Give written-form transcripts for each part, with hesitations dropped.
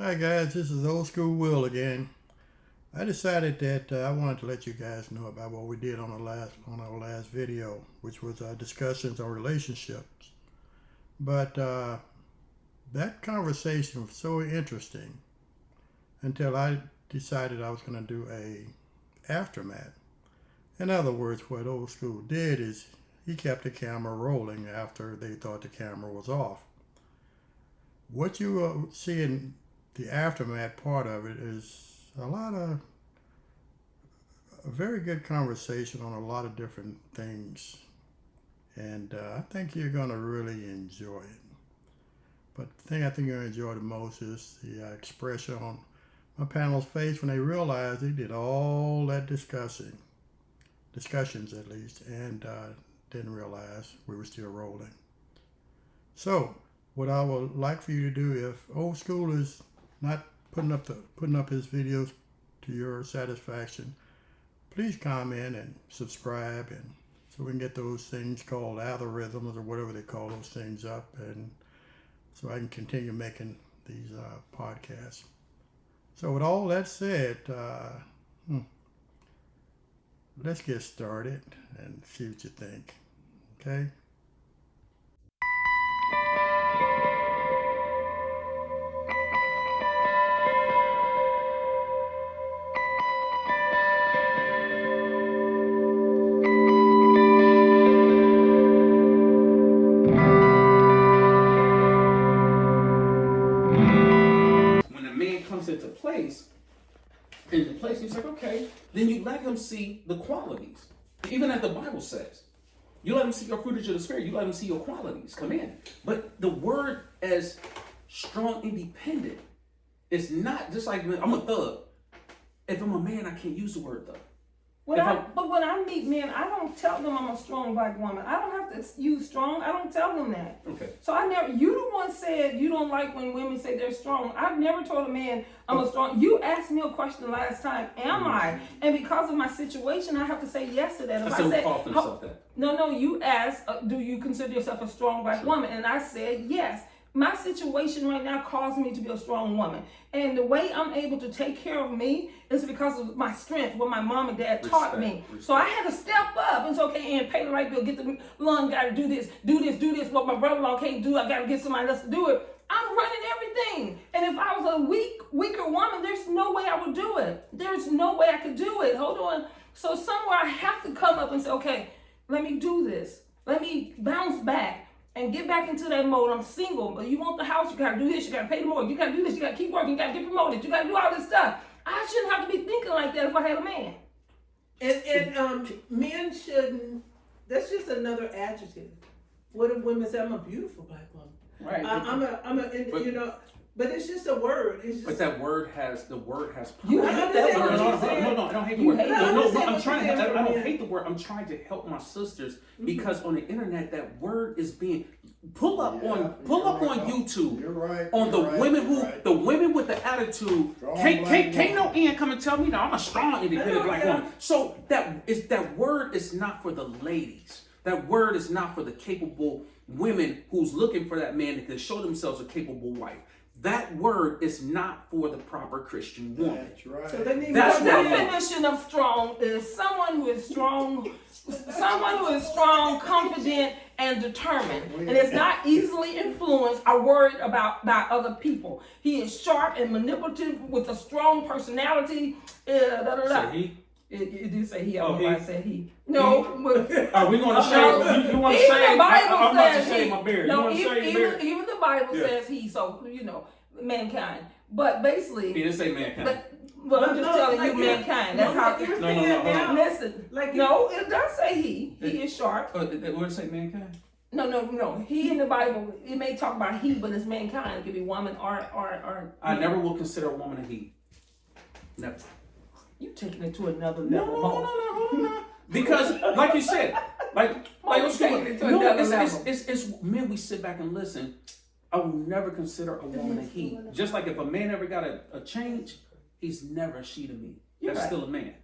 Hi guys, this is Old School Will again. I decided that I wanted to let you guys know about what we did on our last video, which was discussions on relationships. But that conversation was so interesting until I decided I was going to do a aftermath. In other words, what Old School did is he kept the camera rolling after they thought the camera was off. What you see in the aftermath part of it is a very good conversation on a lot of different things, and I think you're going to really enjoy it. But the thing I think you're going to enjoy the most is the expression on my panel's face when they realized they did all that discussions at least, and didn't realize we were still rolling. So what I would like for you to do, if Old School is not putting up his videos to your satisfaction, please comment and subscribe, and so we can get those things called algorithms or whatever they call those things up, and so I can continue making these podcasts. So with all that said, let's get started and see what you think. Okay? Into place, he's like, okay, then you let him see the qualities. Even as the Bible says, you let him see your fruit of the spirit, you let him see your qualities come in. But the word as strong, independent, it's not just like, I'm a thug. If I'm a man, I can't use the word thug. But when I meet men, I don't tell them I'm a strong black woman. I don't have to use strong. I don't tell them that. Okay. So you the one said you don't like when women say they're strong. I've never told a man I'm a strong. You asked me a question last time, am I? And because of my situation, I have to say yes to that. If I said, call yourself that. No, you asked, do you consider yourself a strong black woman? And I said yes. My situation right now caused me to be a strong woman. And the way I'm able to take care of me is because of my strength, what my mom and dad taught me. So I had to step up and say, okay, and pay the light bill, get the loan, gotta do this, what my brother-in-law can't do, I gotta get somebody else to do it. I'm running everything. And if I was a weaker woman, there's no way I would do it. There's no way I could do it. Hold on. So somewhere I have to come up and say, okay, let me do this. Let me bounce back and get back into that mode. I'm single, but you want the house, you gotta do this, you gotta pay the mortgage, you gotta do this, you gotta keep working, you gotta get promoted, you gotta do all this stuff. I shouldn't have to be thinking like that if I had a man. And men shouldn't, that's just another adjective. What if women say, I'm a beautiful black woman? Right. But it's just a word. It's just, But the word has power. You hate that word. No, I don't hate the word. I don't hate the word. I'm trying to help my sisters because on the internet that word is being pull up on YouTube. You're right. On the women with the attitude. Can't no Ian come and tell me now I'm a strong independent black woman. So that word is not for the ladies. That word is not for the capable women who's looking for that man that can show themselves a capable wife. That word is not for the proper Christian woman. That's right. so they need The definition of strong is someone who is strong, confident, and determined, and is not easily influenced or worried by other people. He is sharp and manipulative with a strong personality. Say he? It did say he. I Oh, don't know he? why I said he. No. Are we going to shave? You want to shave? I'm about to shave my beard. No, you want to shave your beard? even the Bible says he. So mankind. But basically, He didn't say mankind. But I'm just telling you, mankind. That's how. No. Listen. It does say he. He is sharp. Where did it say mankind? No. He in the Bible, it may talk about he, but it's mankind. It could be woman or. I never will consider a woman a he. Never. You taking it to another level. No. Because, like you said, it's men. We sit back and listen. I will never consider a woman a he. Just like if a man ever got a change, he's never a she to me. That's still a man.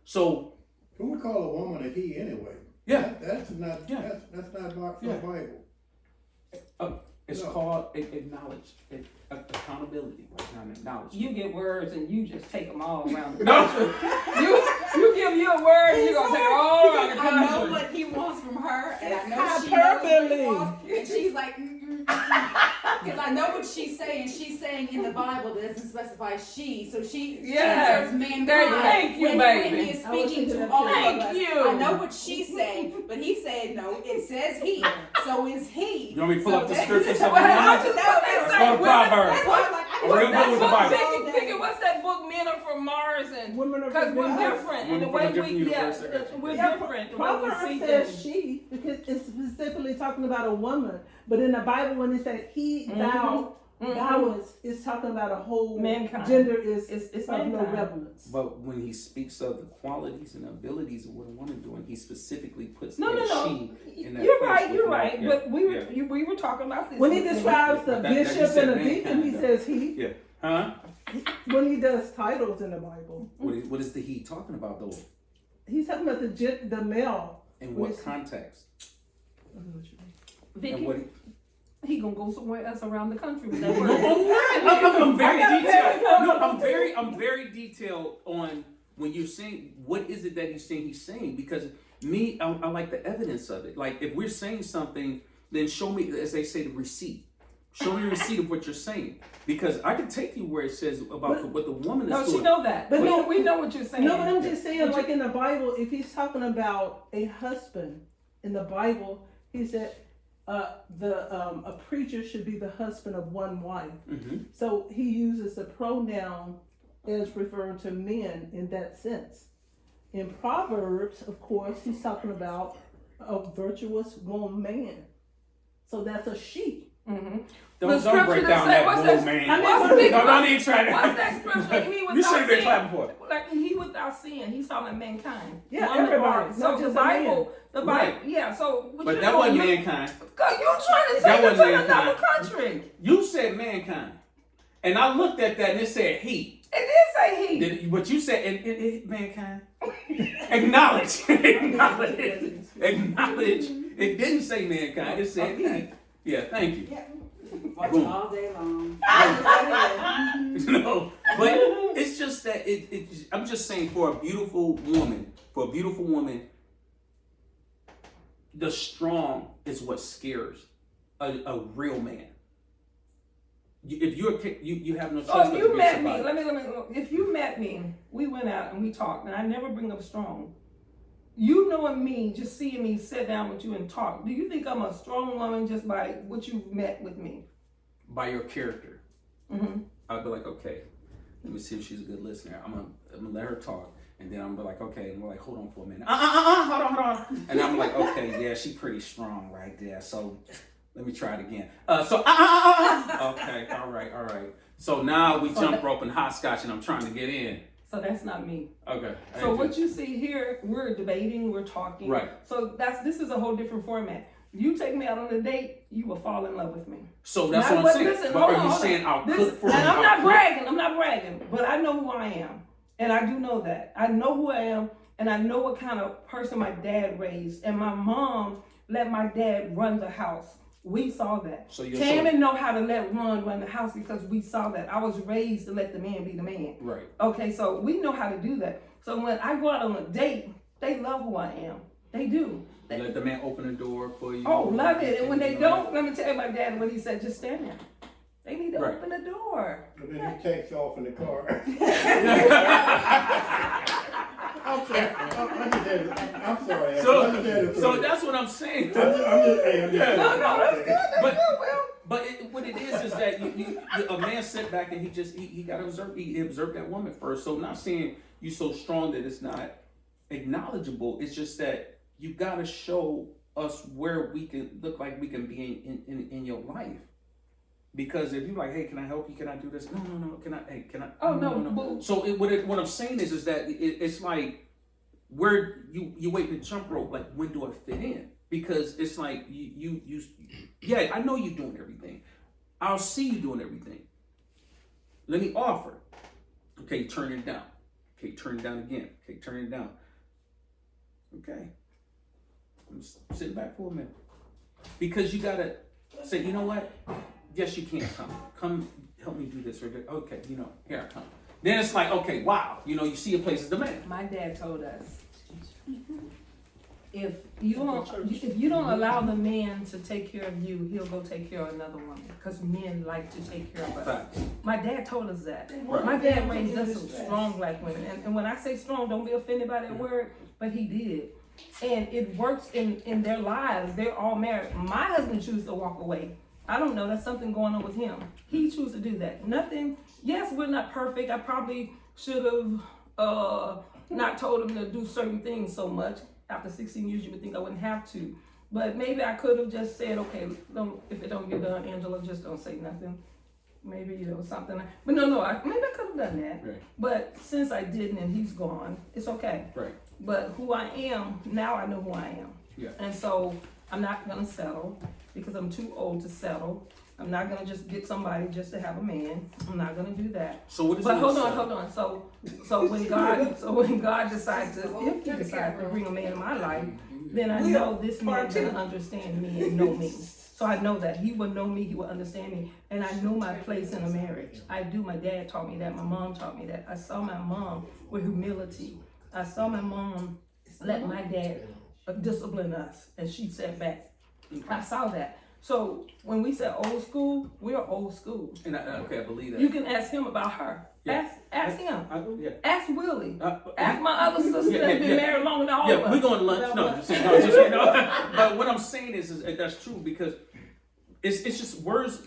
So who would call a woman a he anyway? Yeah. That's not from the Bible. It's called acknowledge. accountability, right now, and acknowledgement. You get words and you just take them all around the No. country. You give your word and you're going to take it all around the I know country. what he wants from her, and I know It's she knows what he hyperbole. wants, and she's like, because I know what she's saying. She's saying in the Bible that doesn't specify she, so she Yes. says mankind. Thank you, when baby. he is I was speaking thinking to that all too. of Thank us. you. I know what she's saying, but he said no. It says he, so is he. You want me to pull up the that- scripture? Well, how Something? much is what they Let's say? go to Proverbs. That's why I'm like, I We're know gonna go with the that's Bible. what Vicky, what's that book, Men Are From Mars? And Women are because we're from different. And the Women from a way different we, universe. we're Yeah, different. The way we Proverbs see says things. she because it's specifically talking about a woman, but in the Bible when it said he, thou, thouest, it's talking about a whole Mankind. gender is It's of no mankind. relevance. But when he speaks of the qualities and abilities of what a woman doing, he specifically puts No, that no. she in that You're place right, with you're him. right. Yeah. But we were Yeah. we were talking about this. When he describes the But that you bishop said and a deacon, he mankind, says he. Yeah. Huh? When he does titles in the Bible, What is the he talking about though? he's talking about the male. In When what it's- context? Vicky, And what he gonna go somewhere else around the country with that No, word. I'm very I gotta detailed. tell you. No, I'm very detailed on when you're saying what is it that he's saying because me, I like the evidence of it. Like if we're saying something, then show me, as they say, the receipt. Show me a receipt of what you're saying because I can take you where it says about what the woman is No, doing. she know that. But But no- we know what you're saying. No, but I'm just saying, like in the Bible, if he's talking about a husband in the Bible, he said a preacher should be the husband of one wife. Mhm. So he uses the pronoun as referring to men in that sense. In Proverbs, of course, he's talking about a virtuous woman. So that's a she. Don't scripture break that down say- that what's bull, that- man. I mean, What's what- Vicky- Don't even try to. What's that scripture? He You without should have been sin. clapping for it. Like he without sin. He's talking about mankind. Yeah, Woman everybody, part. not So just the a man. Bible, Right. yeah. So what But you that doing? wasn't You mankind. trying to That take it wasn't to another mankind. country. You said mankind, and I looked at that and it said he. It did say he. But you said mankind. Acknowledge. Acknowledge. Acknowledge. It didn't say mankind. It said he. Yeah, thank you. Watch Boom. all day long. No, but it's just that I'm just saying for a beautiful woman, the strong is what scares a real man. If you have no choice. So if but you to met get me, somebody. let me. If you met me, we went out and we talked, and I never bring up strong. You knowing me, just seeing me sit down with you and talk. Do you think I'm a strong woman just by what you've met with me? By your character, Mm-hmm. I'd be like, okay, let me see if she's a good listener. I'm gonna let her talk, and then I'm gonna be like, okay, and we're like, hold on for a minute. Hold on. And I'm like, okay, yeah, she's pretty strong right there. So let me try it again. Okay, all right. So now we jump rope and hopscotch, and I'm trying to get in. So that's not me. Okay. So what you see here, we're debating, we're talking. Right. So this is a whole different format. You take me out on a date, you will fall in love with me. So that's Now, what I'm saying. listen, But hold are on, you hold saying on. I'll This- cook for you? And I'm I'll not cook- bragging, but I know who I am. And I do know that. I know who I am, and I know what kind of person my dad raised. And my mom let my dad run the house. We saw that. So you're Tammy know how to let Ron run the house because we saw that. I was raised to let the man be the man. Right. Okay, so we know how to do that. So when I go out on a date, they love who I am. They do. Let the man open the door for you. Oh, love it. And when they don't, let me tell you my dad what he said, just stand there. They need to Right. open the door. But then he takes off in the car. I'm sorry. I'm sorry. So that's what I'm saying. I'm just, hey, I'm just, No, that's good. That's But- good, Will. But what it is that a man sit back and he got to observe. He observed that woman first. So not saying you so strong that it's not acknowledgeable. It's just that you got to show us where we can look like we can be in your life. Because if you're like, hey, can I help you? Can I do this? No. Can I? Hey, can I? Oh, no. Boo. So what I'm saying is that it's like where you wait to jump rope. Like when do I fit in? Because it's like you yeah, I know you're doing everything. I'll see you doing everything. Let me offer. Okay, turn it down. Okay, turn it down again. Okay, turn it down. Okay. I'm sitting back for a minute. Because you gotta say, you know what? Yes, you can come. Come help me do this or that. Okay, you know, here I come. Then it's like, okay, wow, you know, you see a place is demand. My dad told us, if you don't allow the man to take care of you, he'll go take care of another woman. Because men like to take care of us. Facts. My dad told us that. Right. My dad raised us some strong black women. And when I say strong, don't be offended by that word, but he did. And it works in their lives. They're all married. My husband chose to walk away. I don't know, that's something going on with him. He chose to do that. Nothing, yes, we're not perfect. I probably should have not told him to do certain things so much. After 16 years, you would think I wouldn't have to. But maybe I could have just said, okay, if it don't get done, Angela, just don't say nothing. Maybe, you know, something. But no, maybe I could have done that. Right. But since I didn't and he's gone, it's okay. Right. But who I am, now I know who I am. Yeah. And so I'm not gonna settle because I'm too old to settle. I'm not gonna just get somebody just to have a man. I'm not gonna do that. So what does But it hold say? on. So when God decides to, if He decides to bring a man in my life, then I know this man gonna understand me and know me. So I know that He will know me, He will understand me, and I know my place in a marriage. I do. My dad taught me that. My mom taught me that. I saw my mom with humility. I saw my mom let my dad discipline us, and she sat back. I saw that. So when we said old school, we are old school. And I believe that. You can ask him about her. Yeah. Ask him. Yeah. Ask Willie. Ask my other sister Yeah, that's been yeah. married longer than all of Yeah, us. we're going to lunch. No, just you know. But what I'm saying is that's true because it's just words.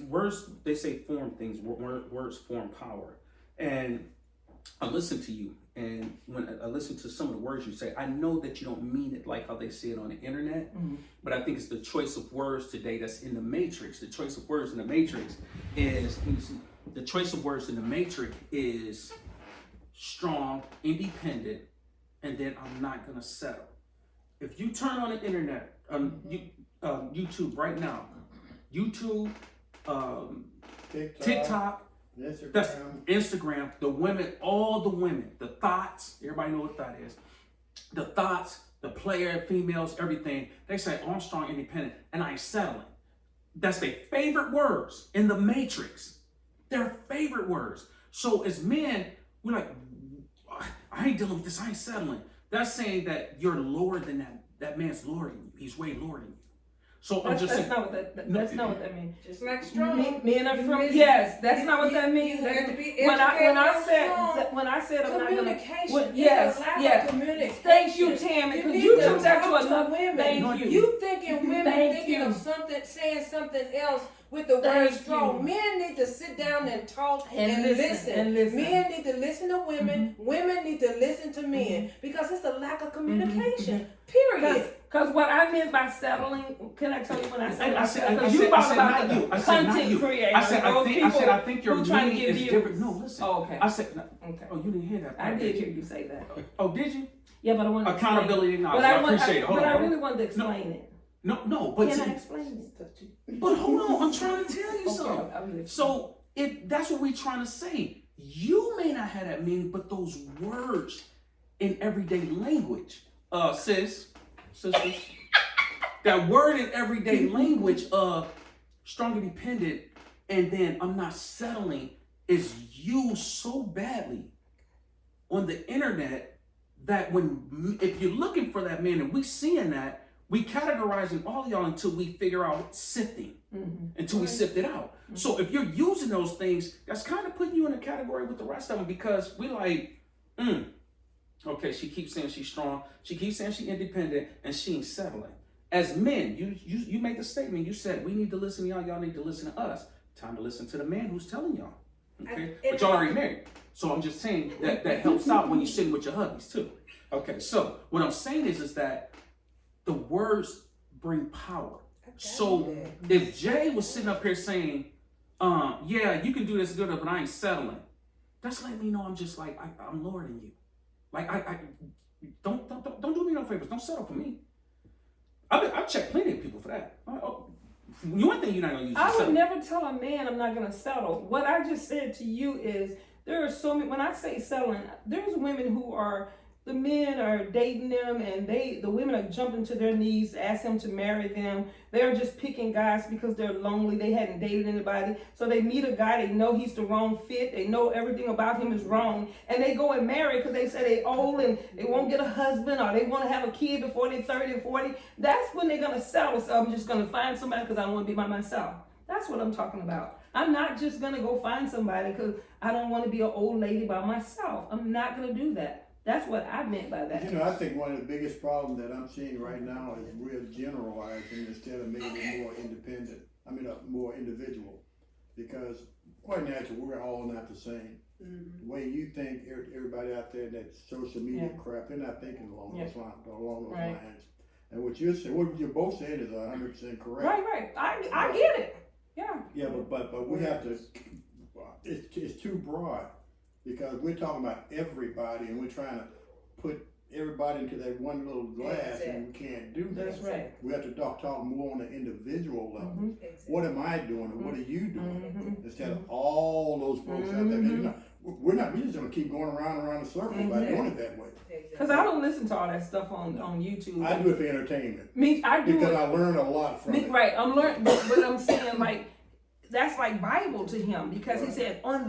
They say form things. Words form power. And I listen to you, and when I listen to some of the words you say, I know that you don't mean it like how they say it on the internet. Mm-hmm. But I think it's the choice of words today that's in the matrix. The choice of words in the matrix is strong, independent, and then I'm not gonna settle. If you turn on the internet, YouTube right now, YouTube, TikTok, that's Instagram, the women, all the women, the thoughts, everybody know what thought is. The thoughts, the player, females, everything, they say, oh, I'm strong, independent, and I ain't settling. That's their favorite words in the matrix. Their favorite words. So as men, we're like, I ain't dealing with this, I ain't settling. That's saying that you're lower than that. That man's lower than you. He's way lower than you. So I'm just saying. That's not what that means. Just like strong. Men are from, listen. yes, that's not what that means. You have to be When I educated said I'm not gonna, communication. yes, It's a lack of yes. communication. Thank you, Tammy, because need you to took that to talk another. women. Thank you. You thinking women Thank thinking you. of something, saying something else with the word Thank strong. you. Men need to sit down and talk And and listen, and listen. Men need to listen to women. Women need to listen to men because it's a lack of communication. Period. Because what I meant by settling, can I tell you when I said I said because you brought about not the you. I said not content you. creators. I said I think your who trying to meaning give is views. different. No, listen. Oh, okay. I said, no. Okay. Oh, you didn't hear that. I did hear you say that. Oh, did you? Yeah, but I want to Accountability explain. knowledge. I appreciate it. Hold But on. I really wanted to explain it. No, but Can see, I explain it? but hold on. I'm trying to tell you something. I'm listening. So if that's what we're trying to say, you may not have that meaning, but those words in everyday language, sisters, that word in everyday language of strong and dependent, and then I'm not settling is used so badly on the internet that if you're looking for that man and we seeing that, we categorizing all of y'all until we figure out sifting, until we sift it out. So if you're using those things, that's kind of putting you in a category with the rest of them because we like, okay, she keeps saying she's strong, she keeps saying she's independent, and she ain't settling. As men, you make the statement, you said, we need to listen to y'all, y'all need to listen to us. Time to listen to the man who's telling y'all, okay? But y'all already married. So I'm just saying that helps out when you're sitting with your hubbies too. Okay, so what I'm saying is that the words bring power. So if Jay was sitting up here saying, yeah, you can do this good, but I ain't settling, that's letting me know I'm just like, I'm lower than you. Like, I don't do me no favors. Don't settle for me. I've checked plenty of people for that. One thing you're not going to use I to would settle. never tell a man I'm not going to settle. What I just said to you is there are so many, when I say settling, there's women who are the men are dating them, and the women are jumping to their knees to ask him to marry them. They're just picking guys because they're lonely. They hadn't dated anybody. So they meet a guy, they know he's the wrong fit. They know everything about him is wrong. And they go and marry because they say they old and they won't get a husband, or they want to have a kid before they're 30 or 40. That's when they're going to settle. So I'm just going to find somebody because I don't want to be by myself. That's what I'm talking about. I'm not just going to go find somebody because I don't want to be an old lady by myself. I'm not going to do that. That's what I meant by that. You know, I think one of the biggest problems that I'm seeing right now is we're generalizing instead of making it more independent. More individual. Because quite naturally, we're all not the same. The way you think, everybody out there in that social media crap, they're not thinking along those lines. And what you're both saying is 100% correct. Right. I get it. Yeah. Yeah, but we have to. It's too broad because we're talking about everybody, and we're trying to put everybody into that one little glass, and we can't do that. That's right. We have to talk more on an individual level. Mm-hmm. What am I doing, and what are you doing? Instead of all those folks out there. You know, we're just going to keep going around the circle by doing it that way. Because I don't listen to all that stuff on YouTube. I do it for entertainment. I do because it. I learned a lot from it. Right, I'm learning, but I'm saying like that's like Bible to him because he said on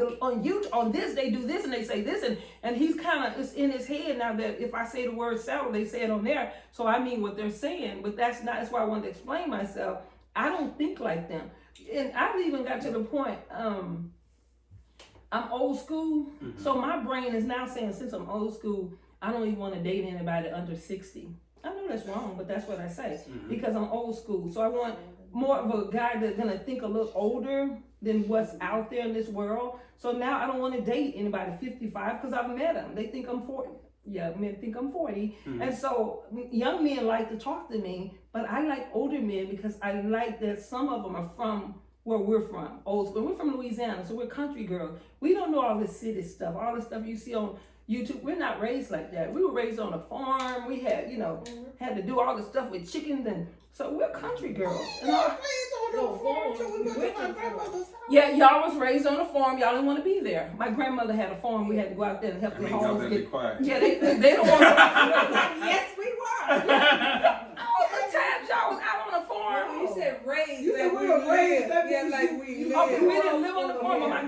this they do this and they say this and he's kind of it's in his head now that if I say the word settle they say it on there, so I mean what they're saying, but that's why I wanted to explain myself. I don't think like them, and I've even got to the point. I'm old school, so my brain is now saying since I'm old school, I don't even want to date anybody under 60. I know that's wrong, but that's what I say because I'm old school. So I want more of a guy that's gonna think a little older than what's out there in this world. So now I don't want to date anybody 55 because I've met them. They think I'm 40. Yeah, men think I'm 40. And so young men like to talk to me, but I like older men because I like that some of them are from where we're from, old school. We're from Louisiana, so we're country girls. We don't know all this city stuff, all the stuff you see on YouTube. We're not raised like that. We were raised on a farm. We had, had to do all the stuff with chickens, and so we're country girls. And yeah, y'all was raised on a farm. Y'all didn't want to be there. My grandmother had a farm. We had to go out there and help the homes get. Yeah, they don't want to. Yes, we were. All the times y'all was out on a farm. You said raised. You said we were raised. Like we live. Okay, we didn't live on the farm, but my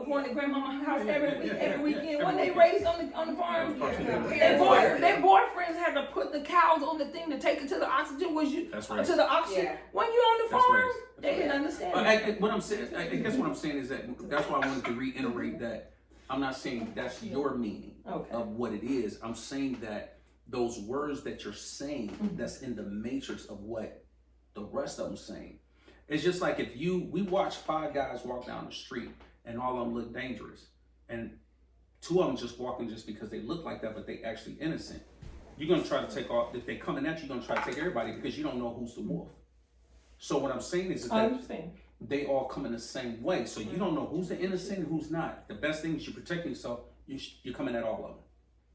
going to grandmama's house every weekend. When they raised on the farm, their boyfriends had to put the cows on the thing to take it to the oxygen. To the oxygen? Yeah. When you on the farm, they right. didn't understand. What I'm saying, I guess what I'm saying is that that's why I wanted to reiterate that I'm not saying that's your meaning of what it is. I'm saying that those words that you're saying, that's in the matrix of what the rest of them saying. It's just like if we watch 5 guys walk down the street and all of them look dangerous, and 2 of them just walking just because they look like that, but they actually innocent. You're gonna try to take off. If they coming at you, you're gonna try to take everybody because you don't know who's the wolf. So what I'm saying is that they all come in the same way. So you don't know who's the innocent and who's not. The best thing is you're protecting yourself. You're coming at all of them.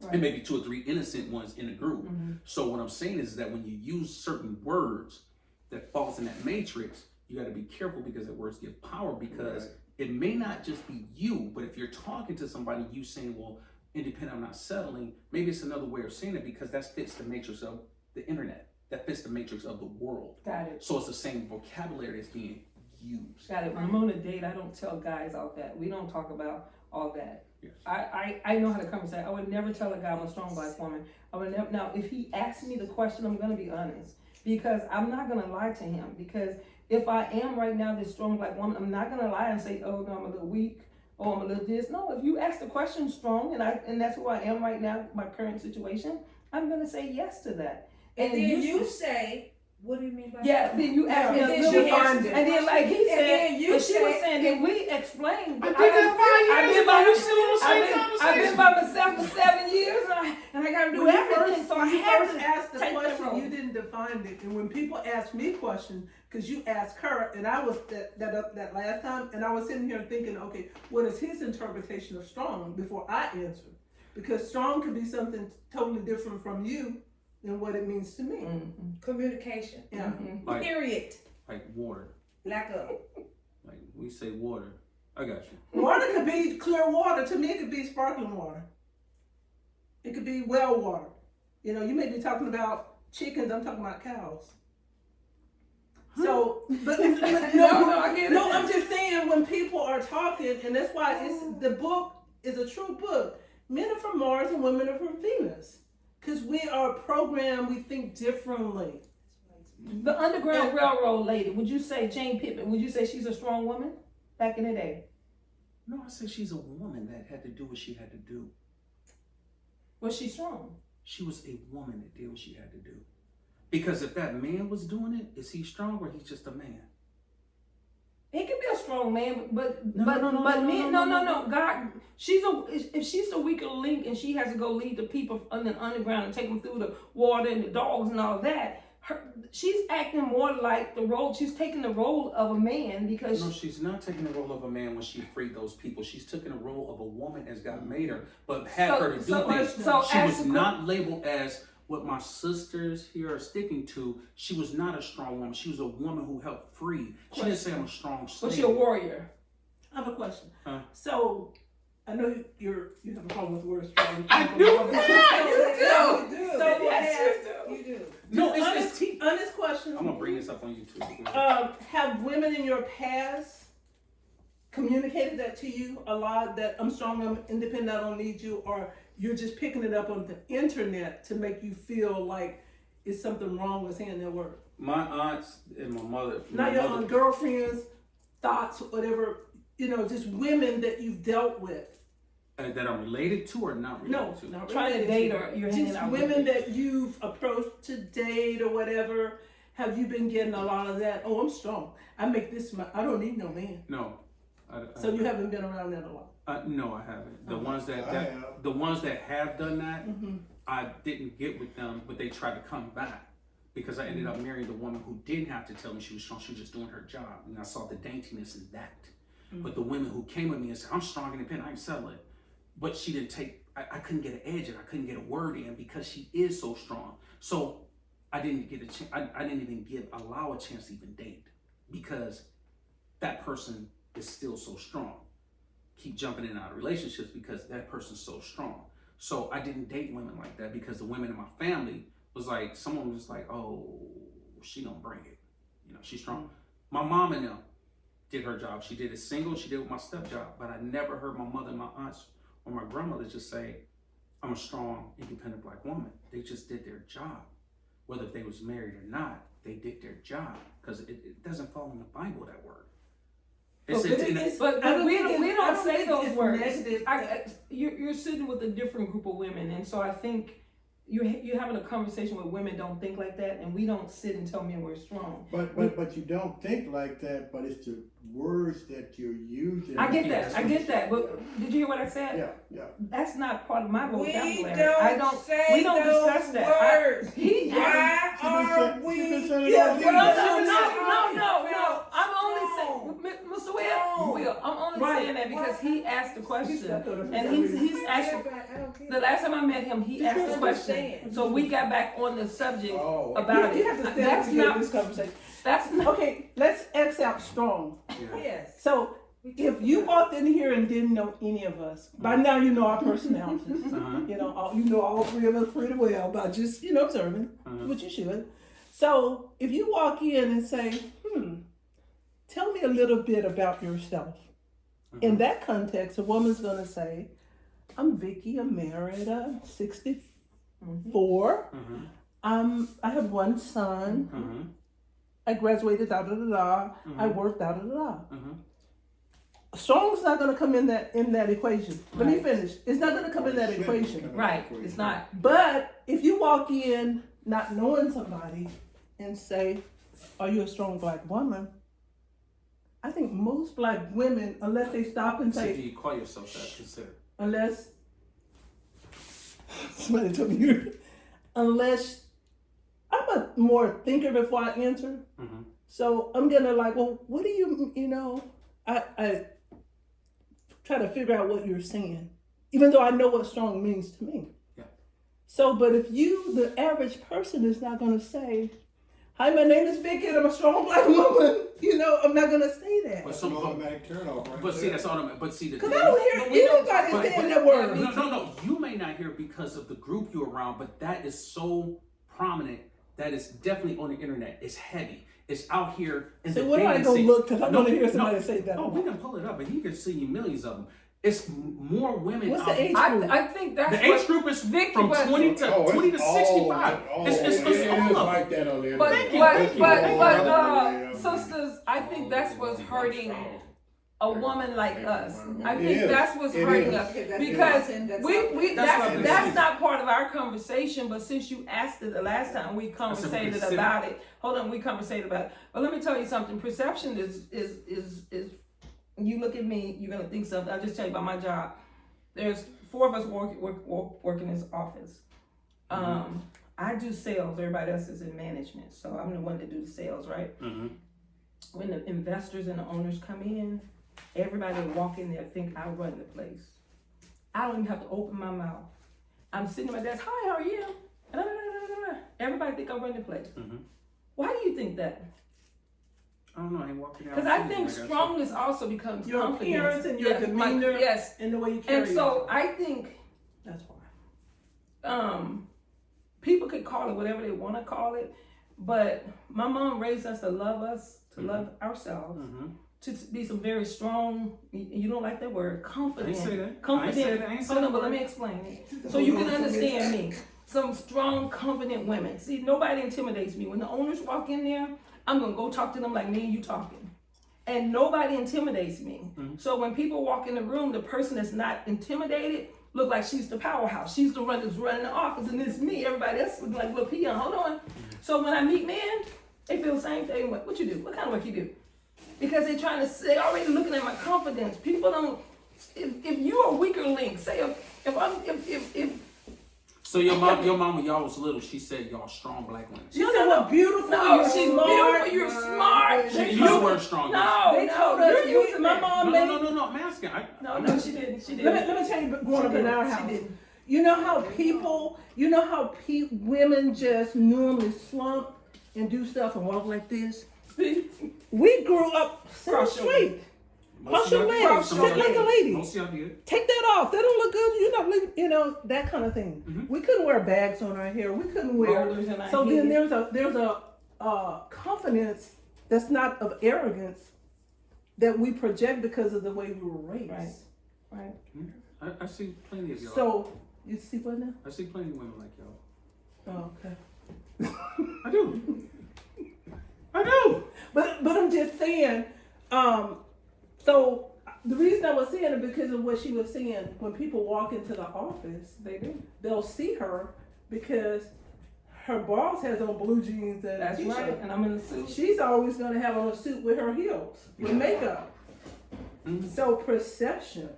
Right. And maybe 2 or 3 innocent ones in a group. So what I'm saying is that when you use certain words that falls in that matrix, you got to be careful because the words give power because it may not just be you, but if you're talking to somebody, you saying, well, independent, I'm not settling, maybe it's another way of saying it because that fits the matrix of the internet. That fits the matrix of the world. Got it. So it's the same vocabulary that's being used. Got it. When I'm on a date, I don't tell guys all that. We don't talk about all that. Yes. I know how to conversate. I would never tell a guy I'm a strong black woman. I would never. Now, if he asks me the question, I'm going to be honest because I'm not going to lie to him because if I am right now this strong black woman, I'm not going to lie and say, oh, no, I'm a little weak. Oh, I'm a little this. No, if you ask the question strong and that's who I am right now, my current situation, I'm going to say yes to that. And then you say, what do you mean by that? Yeah, then you ask me a little bit. And then like he said, she was saying, then we explained. I did that 5 years ago. I've been by myself for 7 years and I got to do everything. So I had to ask the take question, you didn't define it. And when people ask me questions, because you asked her, and I was that last time, and I was sitting here thinking, okay, what is his interpretation of strong before I answer? Because strong could be something totally different from you than what it means to me. Communication. Yeah. Like, period. Like water. Lack of. Like we say water. I got you. Water could be clear water. To me, it could be sparkling water. It could be well water. You know, you may be talking about chickens. I'm talking about cows. So, but no, I get it. no, I'm just saying when people are talking, and that's why the book is a true book. Men are from Mars and women are from Venus, because we are programmed. We think differently. The Underground Railroad lady, would you say Jane Pittman, would you say she's a strong woman back in the day? No, I said she's a woman that had to do what she had to do. Was she strong? She was a woman that did what she had to do. Because if that man was doing it, is he strong or he's just a man? He can be a strong man, but No. God, if she's the weaker link and she has to go lead the people on the underground and take them through the water and the dogs and all that, she's acting more like the role. She's taking the role of a man because No, she's not taking the role of a man when she freed those people. She's taking the role of a woman as God made her, but had her to do things. She was not labeled as what my sisters here are sticking to. She was not a strong woman. She was a woman who helped free. She didn't say I'm a strong slave. Was she a warrior? I have a question. Huh? So, I know you have a problem with the word strong. I do. You do. So Yes, you do. No, Honest question. I'm gonna bring this up on YouTube. Have women in your past communicated that to you a lot, that I'm strong, I'm independent, I don't need you, or you're just picking it up on the internet to make you feel like it's something wrong with saying that word? My aunts and my mother. Not your own girlfriends, thoughts, whatever, just women that you've dealt with. That I'm related to or not related to? Not Trying to related date to. her, you're hanging Just out with women her. that you've approached to date or whatever. Have you been getting a lot of that? Oh, I'm strong. I make this. I don't need no man. No. So you haven't been around that a lot. No, I haven't. The ones that, I have. the ones that have done that, I didn't get with them, but they tried to come back because I ended up marrying the woman who didn't have to tell me she was strong. She was just doing her job, and I saw the daintiness in that. But the women who came with me and said, "I'm strong and independent, I can settle it," but she didn't take. I couldn't get an edge in. I couldn't get a word in because she is so strong. So I didn't get a chance. I didn't even allow a chance to even date because that person is still so strong. Keep jumping in and out of relationships because that person's so strong. So I didn't date women like that because the women in my family was like, someone was like, "Oh, she don't bring it. She's strong." My mom and them did her job. She did it single. She did it with my step job. But I never heard my mother and my aunts or my grandmother just say, "I'm a strong, independent black woman." They just did their job. Whether they was married or not, they did their job because it doesn't fall in the Bible, that word. But we don't say those words. You're sitting with a different group of women, and so I think you're having a conversation with women don't think like that, and we don't sit and tell men we're strong. But you don't think like that, but it's the words that you're using. I get that. But did you hear what I said? Yeah. That's not part of my vocabulary. We don't discuss that. words. He Why are we? No. I'm only saying, Mr. Will, I'm only saying that because he asked the question, and he's asked. The last time I met him, he asked the question, so we got back on the subject about You it. have to stand to hear this conversation. That's not. Okay, let's X out strong. Yes. So if you walked in here and didn't know any of us, by now you know our personalities. All three of us pretty well by just observing, which you should. So if you walk in and say, tell me a little bit about yourself. In that context, a woman's gonna say, I'm Vicky, I'm married, I'm 64. I have one son. I graduated, I worked, Strong's not going to come in that equation. Let me finish. It's not going to come in that equation. Right, it's not. But if you walk in not knowing somebody and say, are you a strong black woman? I think most black women, unless they stop and So do say, you call yourself that? Consider. unless somebody told me, unless I'm a more thinker before I answer. So I'm gonna what do you I try to figure out what you're saying, even though I know what strong means to me. Yeah. So, but if the average person is not gonna say, Hi, my name is Vicky and I'm a strong black woman. You know, I'm not gonna say that. But That's some, an automatic turn off, right? but see, there. that's automatic. But see, the Because thing I don't is- hear anybody but- saying but- that word. No. You may not hear it because of the group you're around, but that is so prominent that it's definitely on the internet. It's heavy. It's out here in So the where do I dating go scene. look? Because I want to hear somebody say that. Oh, we can pull it up, and you can see millions of them. It's more women What's out the here. age group? I think that's The what age group is Vicky from was- 20 to Oh, it's 20 to all- 65. It's it all is of them. like that on there. But Yeah. sisters, I think that's what's hurting a woman like us. I It think is. that's what's It hurting is. us Because because that's we That's what I'm that's saying. not part of our conversation. But since you asked it the last time, we conversated consider. about it. Hold on, we conversated about it. But let me tell you something. Perception is. You look at me, you're gonna think something. I'll just tell you about my job. There's 4 of us work in this office. I do sales. Everybody else is in management, so I'm the one that do the sales, right? Mhm. When the investors and the owners come in, everybody that walk in there think I run the place. I don't even have to open my mouth. I'm sitting at my desk. Hi, how are you? Everybody think I run the place. Mhm. Why do you think that? I don't know. I ain't walking out. Because I think strongness also becomes Your confidence. appearance and your Yes, demeanor. yes. And the way you carry And so yourself. I think That's why. people could call it whatever they want to call it, but my mom raised us, to love ourselves, to be some very strong. You don't like that word, confident. I ain't say that. Confident. I ain't say that. I ain't say Hold on, that but let word. me explain it so you can understand me. Some strong, confident women. See, nobody intimidates me. When the owners walk in there, I'm gonna go talk to them like me and you talking. And nobody intimidates me. So when people walk in the room, the person that's not intimidated look like she's the powerhouse. She's the one that's running the office, and it's me. Everybody else looking like little peon. Hold on. So when I meet men, they feel the same thing. What you do? What kind of work you do? Because they already looking at my confidence. People don't. If you're a weaker link, say if So your mom when y'all was little, she said y'all strong black women. She said, "What beautiful, no, you're she's smart, beautiful. You're smart. She used the word strong. They told us, You're using my that. mom No, I'm asking. No, she didn't. She didn't. Let me tell you, growing up in our house, didn't. you know how women just normally slump and do stuff and walk like this? We grew up sitting Cross your straight. Cross your legs. Cross Sit your like a legs. lady. Most of y'all did. Take that off. That don't look good. You're not living, that kind of thing. We couldn't wear bags on our hair. We couldn't wear. Rollers in our So then head. there's a confidence that's not of arrogance that we project because of the way we were raised. Right. I see plenty of y'all. So you see what now? I see plenty of women like y'all. Oh, okay. I do. I do. But I'm just saying, so the reason I was saying it because of what she was saying, when people walk into the office, they'll see her because her boss has on blue jeans and That's t-shirt. right. And I'm in the suit. She's always gonna have on a suit with her heels, with makeup. So perception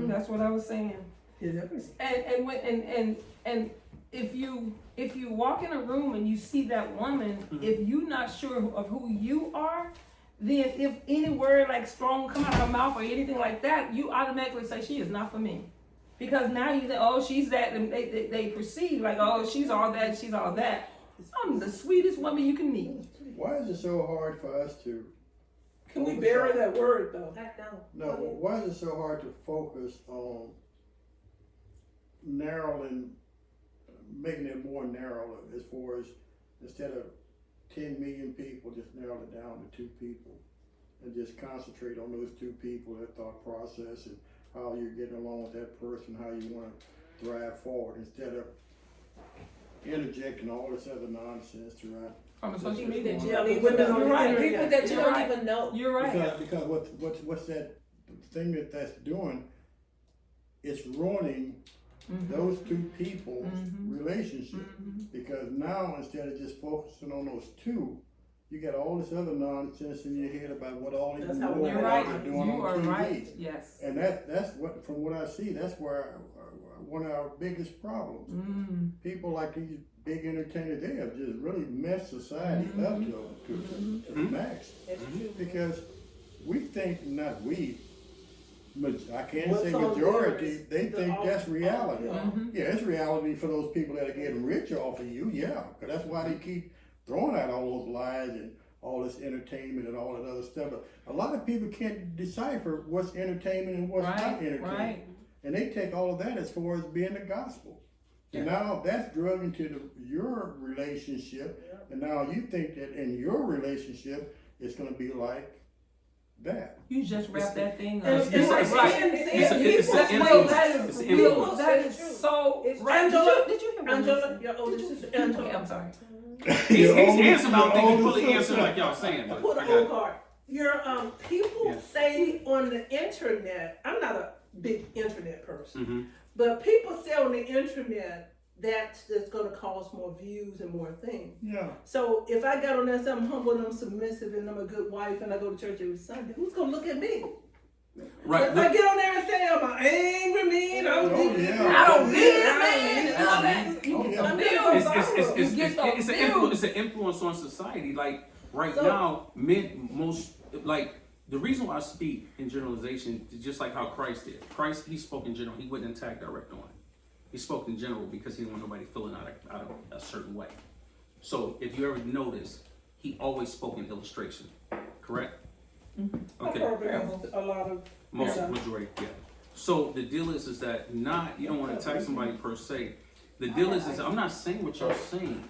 That's what I was saying. is everything. And if you walk in a room and you see that woman, if you're not sure of who you are, then if any word like strong come out of her mouth or anything like that, you automatically say she is not for me. Because now you think, oh, she's that, and they perceive like, oh, she's all that, she's all that. I'm the sweetest woman you can meet. Why is it so hard for us to? Can we bury that word though? No, why is it so hard to focus on narrowing, making it more narrow as far as instead of 10 million people, just narrow it down to 2 people and just concentrate on those 2 people, their thought process and how you're getting along with that person, how you want to thrive forward instead of interjecting all this other nonsense throughout. From social Just media. respond. Yeah, but women on You're the right. internet. People that you You're don't right. even know. You're right. Because what's that thing that's doing? It's ruining those 2 people's relationship. Because now instead of just focusing on those 2, you got all this other nonsense in your head about what all these That's how more You're guys right. are doing You are on TV. right. Yes. And that's what, from what I see, that's where one of our biggest problems. People like these big entertainers, they have just really messed society up to the max. Because we think, not we, I can't What's say on majority, there is they the think that's reality. yeah. Yeah, it's reality for those people that are getting rich off of you, yeah. Because that's why they keep throwing out all those lies and all this entertainment and all that other stuff. But a lot of people can't decipher what's entertainment and what's not entertainment. Right. And they take all of that as far as being the gospel. And Yeah. now that's drug into your relationship. And now you think that in your relationship, it's going to be like that. You just wrap that thing up. And- It's- it's- That influence. is It's real. influence. That is so It's right. Angela, Did you hear what Angela, he said? your oldest Did you- sister, Angela. Okay, I'm sorry. He's Your oldest- answering. I don't your think he oldest fully answered sister. like y'all saying. But Put I an got old it. card. Your people Yeah. say on the internet. I'm not a big internet person, Mhm. but people say on the internet that's going to cause more views and more things. Yeah. So if I got on there, something humble and I'm submissive and I'm a good wife and I go to church every Sunday, who's going to look at me? Right. If I get on there and say I'm an angry mean, Oh, yeah. I don't need it, I man. mean, all that. You Oh, get yeah. the It's, views. it's, it's, You it's, get it's, the it's, an views. influence, it's an influence on society. Like right So- now, men most like the reason why I speak in generalization, just like how Christ did. Christ, he spoke in general. He wouldn't attack direct on it. He spoke in general because he didn't want nobody feeling out of a certain way. So if you ever notice, he always spoke in illustration. Correct? Okay. A lot of Most Yeah. majority, yeah. So the deal is that not you don't want to attack somebody per se. The deal is I'm not saying what you're saying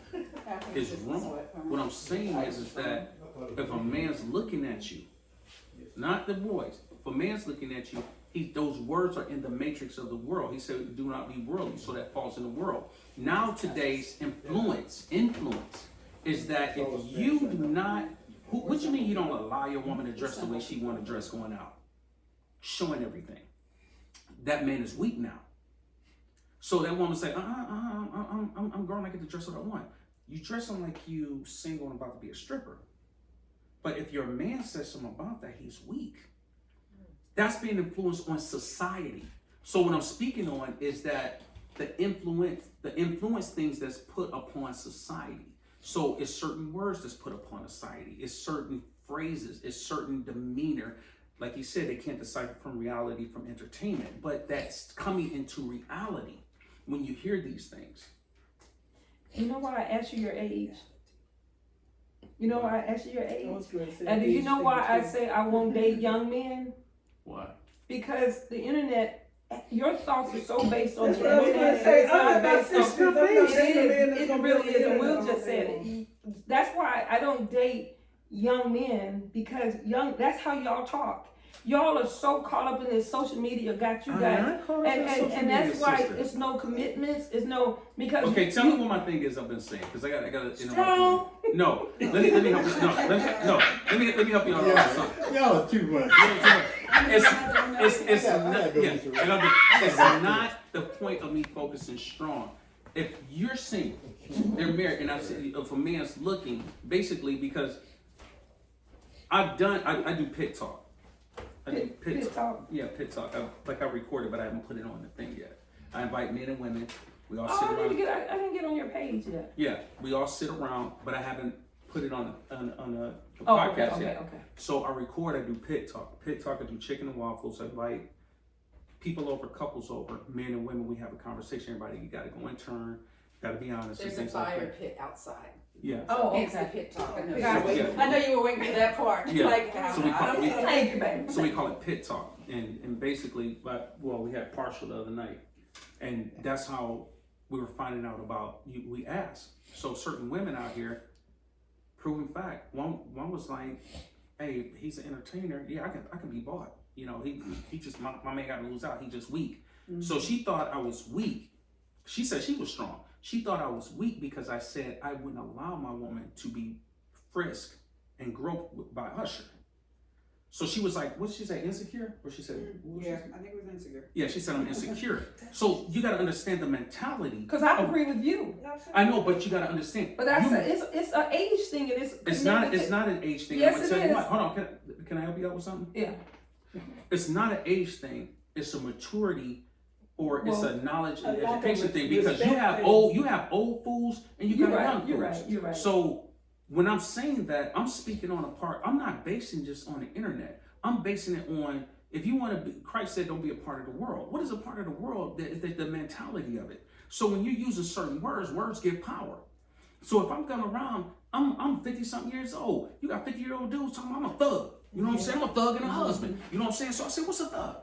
is wrong. What I'm saying is that if a man's looking at you, not the boys, if a man's looking at you, those words are in the matrix of the world. He said, "Do not be worldly," so that falls in the world. Now today's influence is that if you do not, what you mean you don't allow your woman to dress the way she want to dress going out? Showing everything. That man is weak now. So that woman say, I'm grown, I get to dress what I want. You dressing like you single and about to be a stripper. But if your man says something about that, he's weak. That's being influenced on society. So what I'm speaking on is that the influence things that's put upon society. So it's certain words that's put upon society. It's certain phrases. It's certain demeanor. Like you said, they can't decipher from reality from entertainment, but that's coming into reality when you hear these things. You know why I asked you your age? You know why I asked you your age? I was going to say And do you age know thing why I too. say I won't date young men? Why? Because the internet, your thoughts are so based on That's the what I was internet. gonna say. It's not I'm about based on. 60, I'm not saying a man It that's is. gonna It really be is. And on Will the just said internet. it. That's why I don't date young men because that's how y'all talk. Y'all are so caught up in this social media got you guys. And that's why it's no commitments. It's no because Okay, tell me what my thing is I've been saying because I got to strong. No, let me help you. Let me help you on something. Y'all are too much. It's I gotta not, go yeah, this way. it's not the point of me focusing strong. If you're single, they're married, and if a man's looking, basically because I do pit talk. I do Pit talk. Yeah, pit talk. I recorded, but I haven't put it on the thing yet. I invite men and women. We all sit Oh, I around. didn't get on your page yet. Yeah, we all sit around, but I haven't put it on a Oh, podcast okay, yet. okay. So I record, I do pit talk. Pit talk, I do chicken and waffles. I invite people over, couples over, men and women. We have a conversation. Everybody, you got to go in turn. Got to be honest. There's and a things like fire that. pit outside. Yeah. Oh, Hence the okay. pit talk. I know, Gotcha. you were waiting- I know you were waiting for that part. Yeah. Like, So we call- Thank you, baby. So we call it pit talk, and basically, we had partial the other night, and that's how we were finding out about you. We asked, so certain women out here, proven fact. One was like, "Hey, he's an entertainer. Yeah, I can be bought. You know, he just my man got to lose out. He just weak." So she thought I was weak. She said she was strong. She thought I was weak because I said I wouldn't allow my woman to be frisked and groped by Usher. So she was like, what did she say, insecure? Or she said, what was she say? I think it was insecure. Yeah, she said I'm insecure. So you got to understand the mentality. Because I agree with you. I know, but you got to understand. But that's you, it's an age thing, and it's not an age thing. Yes, I'm gonna it tell you is. what. Hold on, can I help you out with something? Yeah. It's not an age thing. It's a maturity, or it's a knowledge and a lack of education thing. Because you respect have thing. old fools and you You're got right, young you're fools. right, you're right. So when I'm saying that, I'm speaking on a part. I'm not basing just on the internet. I'm basing it on, if you want to be, Christ said, don't be a part of the world. What is a part of the world? The mentality of it. So when you're using certain words give power. So if I'm going around I'm 50 something years old. You got 50-year-old dudes talking about I'm a thug. You know what I'm saying? I'm a thug and a husband. You know what I'm saying? So I said, what's a thug?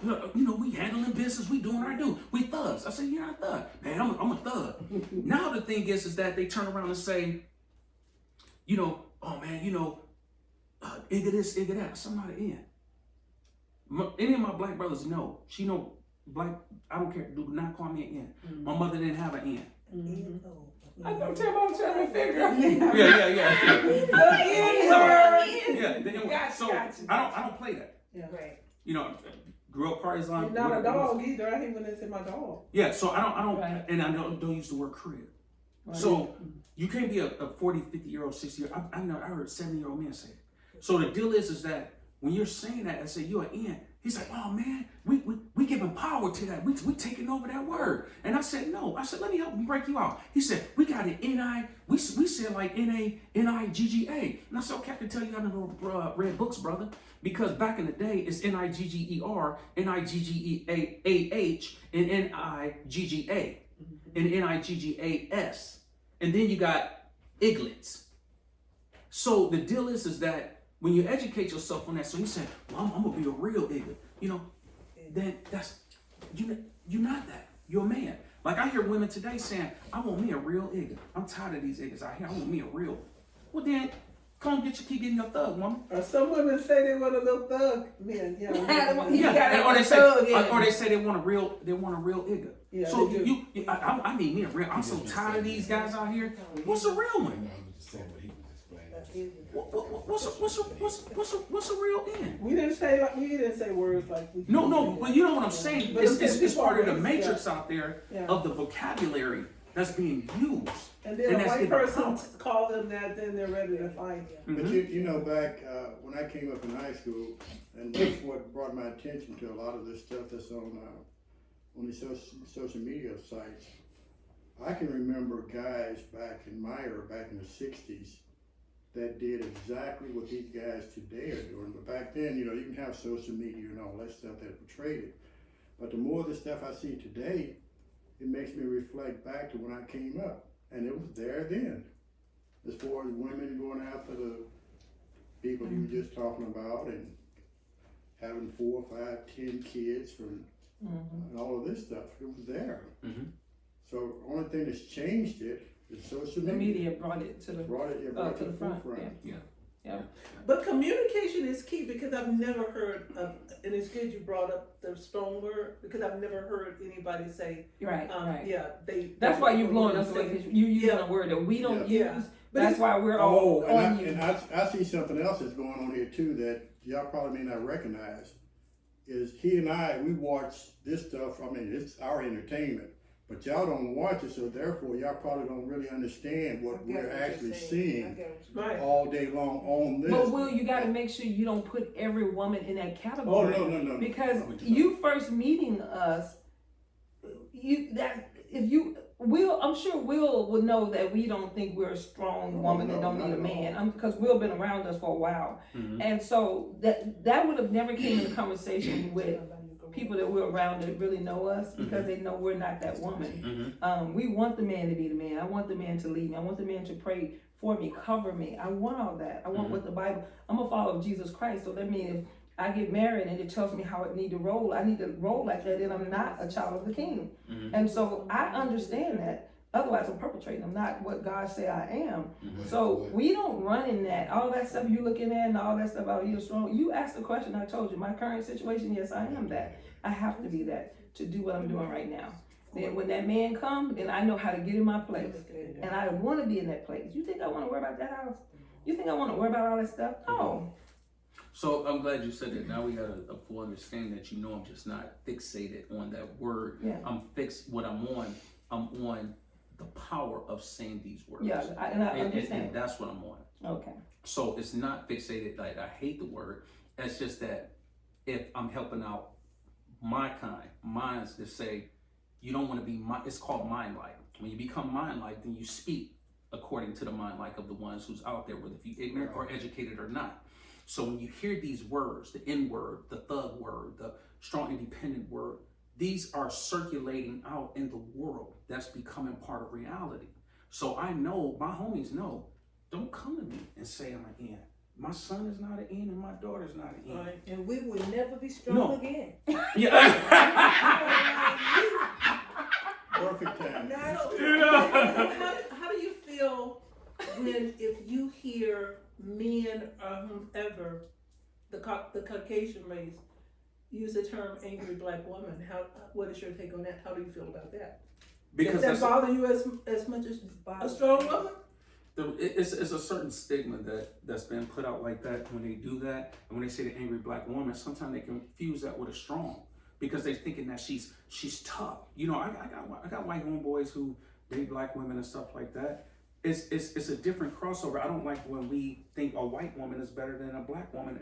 You know, we handling business, we doing our do. We thugs. I said, you're not a thug. Man, I'm a thug. Now the thing is that they turn around and say, you know, oh man, you know, igga this, igga that. I said, I'm not an N. Any of my black brothers know. She know black, I don't care, do not call me an N. My mother didn't have an N. I don't tell about trying to figure. Yeah. Gotcha, So gotcha. I don't play that. Right. You know, grew up partisan. You're not a dog either. I hate when they say my dog. Yeah, so I don't, Right. and I don't use the word crib. Right. So you can't be a 40, 50-year-old, 60-year-old. I heard 70-year-old men say it. So the deal is that when you're saying that, I say you're an N. He's like, oh man, we giving power to that. We taking over that word. And I said, no. I said, let me help him break you out. He said, we got an N-I, we said like N-A-N-I-G-G-A. And I said, okay, I can tell you haven't read books, brother. Because back in the day, it's N-I-G-G-E-R, N-I-G-G-E-A-H, and N-I-G-G-A, and N-I-G-G-A-S. And then you got iglets. So the deal is that when you educate yourself on that, so he said, well, I'm gonna be a real iglet, you know, then that's, you're not that. You're a man. Like I hear women today saying, I want me a real iglet. I'm tired of these iglets out here. I want me a real. Well then, keep getting your thug, woman. Or some women say they want a little thug man. Yeah. Or they say they want a real iglet. Yeah, so they do. I need me a real. I'm so tired of these guys out here. What's a real one? What's a real N? We didn't say words like we. No, but you know what I'm saying. But It's part of the yeah. matrix out there Yeah. of the vocabulary that's being used. And then a that's white given person power. call them that, then they're ready to fight. But you know, back when I came up in high school, and that's what brought my attention to a lot of this stuff that's on the social media sites. I can remember guys back in my era, back in the 60s, that did exactly what these guys today are doing. But back then, you know, you can have social media and all that stuff that portrayed it. But the more of the stuff I see today, it makes me reflect back to when I came up. And it was there then. As far as women going after the people you were just talking about and having 4, 5, 10 kids from and all of this stuff, it was there. So the only thing that's changed it is social The media. media brought it to the Brought it to the front. forefront. Yeah. But communication is key because I've never heard of, and it's good you brought up the strong word because I've never heard anybody say, Right. yeah, they. That's why you're blowing us say. away because you're using a word that we don't Yeah. use. But That's it's- why we're all on and you. I see something else that's going on here too that y'all probably may not recognize. Is he and I, we watch this stuff, I mean, it's our entertainment, but y'all don't watch it, so therefore y'all probably don't really understand what we're actually seeing Right. all day long on this. But Will, you got to make sure you don't put every woman in that category. Oh, no. Because No, you first meeting us, I'm sure Will would know that we don't think we're a strong woman that don't need a man. Because Will been around us for a while, and so that would have never came into conversation with people that we're around that really know us because they know we're not that woman. We want the man to be the man. I want the man to lead me. I want the man to pray for me, cover me. I want all that. I want what the Bible. I'm a follower of Jesus Christ, so that means if I get married and it tells me how I need to roll, I need to roll like that, and I'm not a child of the King. And so I understand that. Otherwise, I'm perpetrating. I'm not what God say I am. So we don't run in that. All that stuff you looking at and all that stuff about you're strong. You asked the question. I told you my current situation. Yes, I am that. I have to be that to do what I'm doing right now. Then when that man comes, then I know how to get in my place, and I want to be in that place. You think I want to worry about that house? You think I want to worry about all that stuff? No. So I'm glad you said that. Now we got a full understanding that you know I'm just not fixated on that word. Yeah. I'm on the power of saying these words. Yeah, and I understand. And that's what I'm on. Okay. So it's not fixated, like I hate the word. It's just that if I'm helping out my kind, mine's to say, you don't want to be, it's called mind-like. When you become mind-like, then you speak according to the mind-like of the ones who's out there, whether if you're ignorant or educated or not. So when you hear these words, the N-word, the thug word, the strong independent word, these are circulating out in the world. That's becoming part of reality. So I know, my homies know, don't come to me and say I'm an N. My son is not an N and my daughter's not an N. Right. And we will never be strong No. again. Yeah. Perfect time. How do you feel when if you hear men or whomever, the Caucasian race, use the term angry black woman? What is your take on that? How do you feel about that? Because Does that that's bother you as much as a strong woman? it's a certain stigma that's been put out like that when they do that, and when they say the angry black woman, sometimes they confuse that with a strong, because they're thinking that she's tough. You know, I got white homeboys who date black women and stuff like that. It's a different crossover. I don't like when we think a white woman is better than a black woman,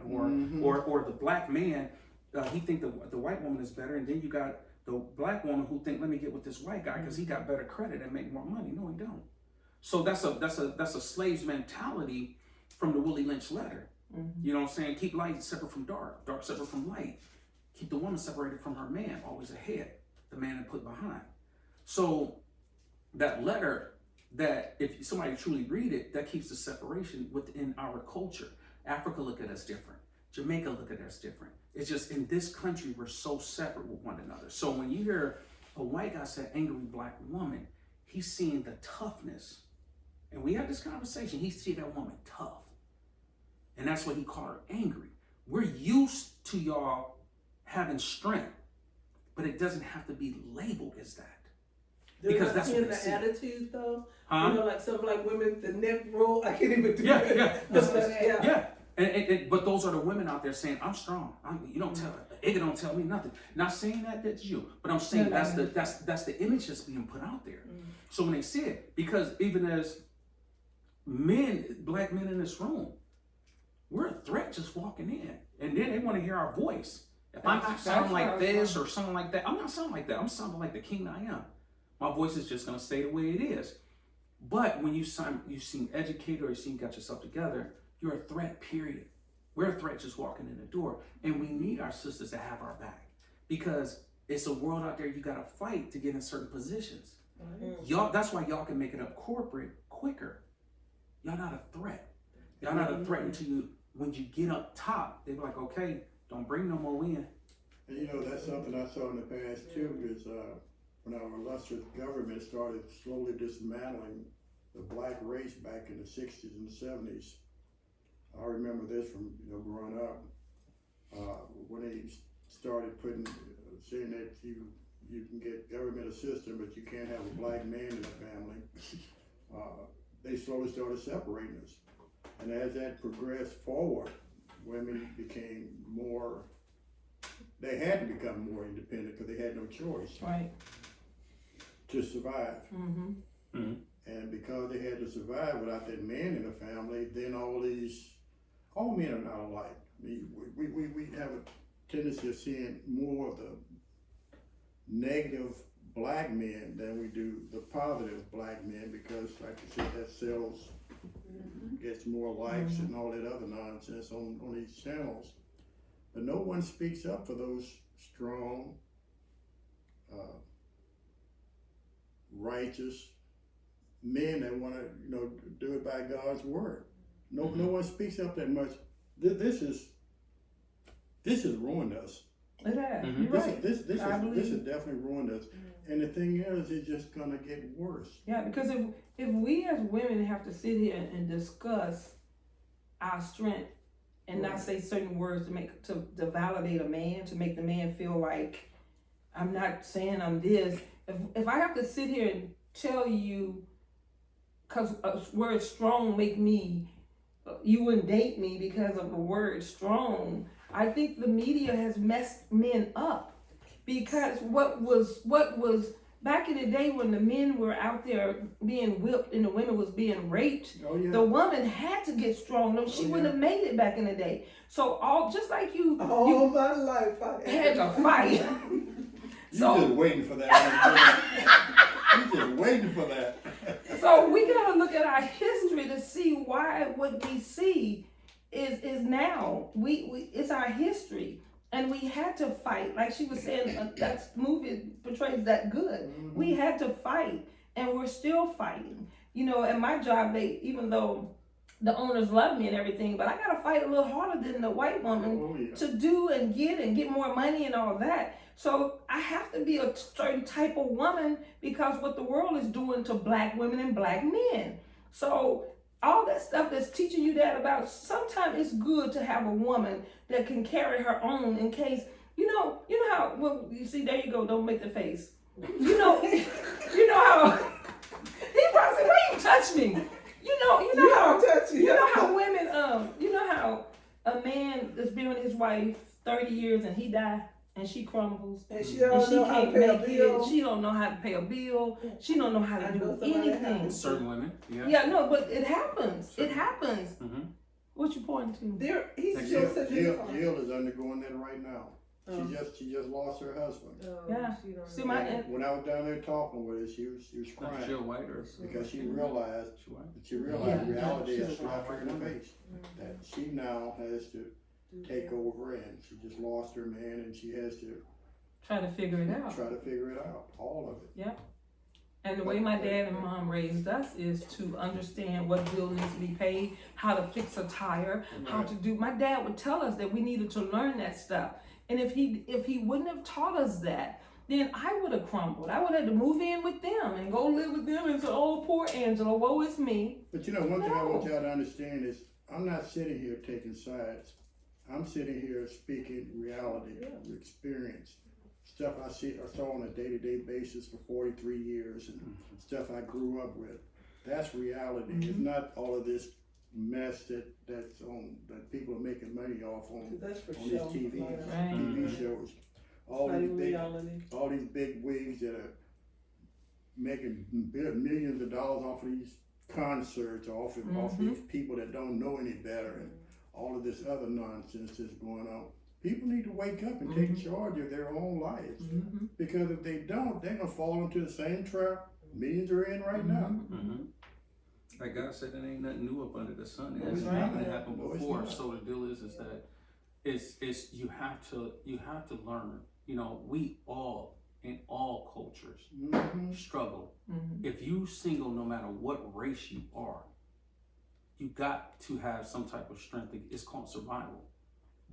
or the black man he think the white woman is better, and then you got the black woman who think, let me get with this white guy because he got better credit and make more money. No, he don't. So that's a slave's mentality from the Willie Lynch letter. You know what I'm saying? Keep light separate from dark, dark separate from light. Keep the woman separated from her man, always ahead, the man put behind. So that letter, that if somebody truly read it, that keeps the separation within our culture. Africa look at us different. Jamaica look at us different. It's just in this country, we're so separate with one another. So when you hear a white guy say angry black woman, he's seeing the toughness. And we had this conversation, he see that woman tough. And that's what he called her angry. We're used to y'all having strength, but it doesn't have to be labeled as that. Because that's what they see. The attitude though. Huh? You know, like some black women, the neck roll. I can't even do Yeah, it. yeah. Yeah. And but those are the women out there saying, I'm strong. You don't tell it. It don't tell me nothing. Not saying that's you, but I'm saying that's the image that's being put out there. So when they see it, because even as men, black men in this room, we're a threat just walking in. And then they want to hear our voice. If I'm not sounding like this or something like that, I'm not sounding like that. I'm sounding like the king I am. My voice is just gonna stay the way it is. But when you seem educated or you seem got yourself together, you're a threat, period. We're a threat just walking in the door. And we need our sisters to have our back. Because it's a world out there you gotta fight to get in certain positions. Y'all, that's why y'all can make it up corporate quicker. Y'all not a threat. Y'all not a threat until when you get up top, they be like, okay, don't bring no more in. And you know, that's something I saw in the past too, is when our illustrious government started slowly dismantling the black race back in the 60s and the 70s. I remember this from growing up, when they started saying that you can get government assistance, but you can't have a black man in the family. They slowly started separating us. And as that progressed forward, women became they had to become more independent because they had no choice to survive. And because they had to survive without that man in the family, then all men are not alike. I mean, we have a tendency of seeing more of the negative black men than we do the positive black men, because like you said, that sells, gets more likes and all that other nonsense on these channels. But no one speaks up for those strong, righteous men that want to, do it by God's word. No one speaks up that much. This has ruined us. It has. Mhm. You're right. This has definitely ruined us. And the thing is, it's just gonna get worse. Yeah, because if we as women have to sit here and discuss our strength and not say certain words to validate a man, to make the man feel like I'm not saying I'm this. If I have to sit here and tell you, because a word strong make me, you wouldn't date me because of the word strong. I think the media has messed men up, because what was back in the day when the men were out there being whipped and the women was being raped, the woman had to get strong. No, she wouldn't have made it back in the day. So just like you my life I had to fight. You just waiting for that. You just waiting for that. So we gotta look at our history to see why what we see is now. It's our history, and we had to fight. Like she was saying, that movie portrays that good. We had to fight, and we're still fighting. At my job, even though the owners love me and everything, but I gotta fight a little harder than the white woman Oh, yeah. to do and get more money and all that. So I have to be a certain type of woman because what the world is doing to black women and black men. So all that stuff that's teaching you that about, sometimes it's good to have a woman that can carry her own in case, you know how, well, you see, there you go, don't make the face. You know how, he probably said, why you touch me? You know how, you know how women, you know how a man that's been with his wife 30 years and he died and she crumbles. And she don't know how to pay a bill. She don't know how to pay a bill. She don't know how to do anything. Certain women, yeah. Yeah, no, but it happens. It happens. Mm-hmm. What you pointing to? There, he's Jill- still sitting Jill, in the car. Jill is undergoing that right now. Oh. She just lost her husband. Oh, Yeah. she don't See, know. my And when I was down there talking with her, she was Not Jill crying White or because she realized Yeah. reality She's has a slapped her in the woman. face. That she now has to take over, and she just lost her man, and she has to Trying to figure it out. try to figure it out, all of it. And the way my dad and mom raised us is to understand what bill needs to be paid, how to fix a tire, how to do. My dad would tell us that we needed to learn that stuff. And if he wouldn't have taught us that, then I would have crumbled. I would have had to move in with them and go live with them and say, oh, poor Angela, woe is me. But one thing I want y'all to understand is I'm not sitting here taking sides. I'm sitting here speaking reality, experience. Stuff I saw on a day-to-day basis for 43 years and stuff I grew up with. That's reality. It's not all of this mess that people are making money off on That's for these sure. TV shows. All Like these big reality. all these big wigs that are making millions of dollars off of these concerts, off these people that don't know any better, and all of this other nonsense that's going on. People need to wake up and take charge of their own lives, because if they don't, they're gonna fall into the same trap millions are in right now. Mm-hmm. Like God said, there ain't nothing new up under the sun. No, It's it's happened. not. It happened No, it's before. not. So the deal is that it's you have to learn. You know, we all in all cultures struggle. If you single, no matter what race you are, you got to have some type of strength. It's called survival,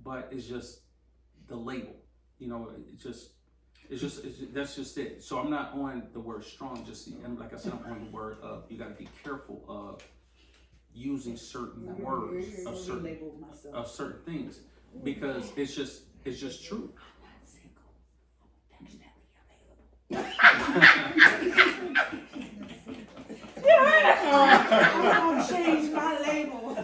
but it's just the label. You know, that's just it. So I'm not on the word strong. And like I said, I'm on the word of you got to be careful of using certain words of certain things, because it's just true. I'm gonna change my label. I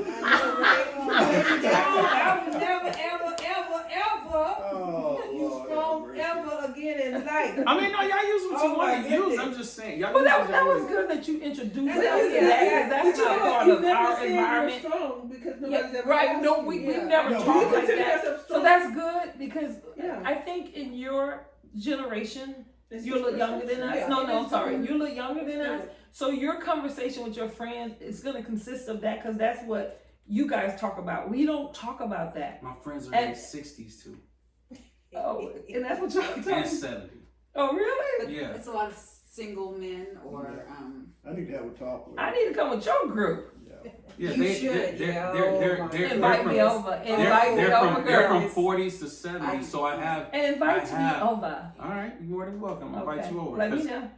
will never, ever, ever, ever Oh, use Lord, strong have ever again in life. I mean, no, y'all use what you Oh, want my to use. goodness. I'm just saying. Y'all Well, use that what was good that you introduced us to Yeah, that. That's but not part you of never our said you were environment. strong because Yeah, nobody's ever right. asked No, you. we've Yeah. never No, talked you like consider that. yourself So strong. that's good because Yeah. I think in your generation, It's you're a little just younger than us. yeah. No, It I'm is sorry. true. You're a little younger than us. So your conversation with your friends is going to consist of that because that's what you guys talk about. We don't talk about that. My friends are And- in their 60s too, Oh, and that's what y'all and talking. 70. Oh, really? But Yeah. it's a lot of single men or I need to have a talk with I her. need to come with your group. Yeah, You should, yeah. Oh, my Invite me over. Invite me They're over, from girls. 40s to 70s, so I have. And invite I me have- over. All right, you're more than welcome. I'll invite Okay. you over. Let me 'cause know.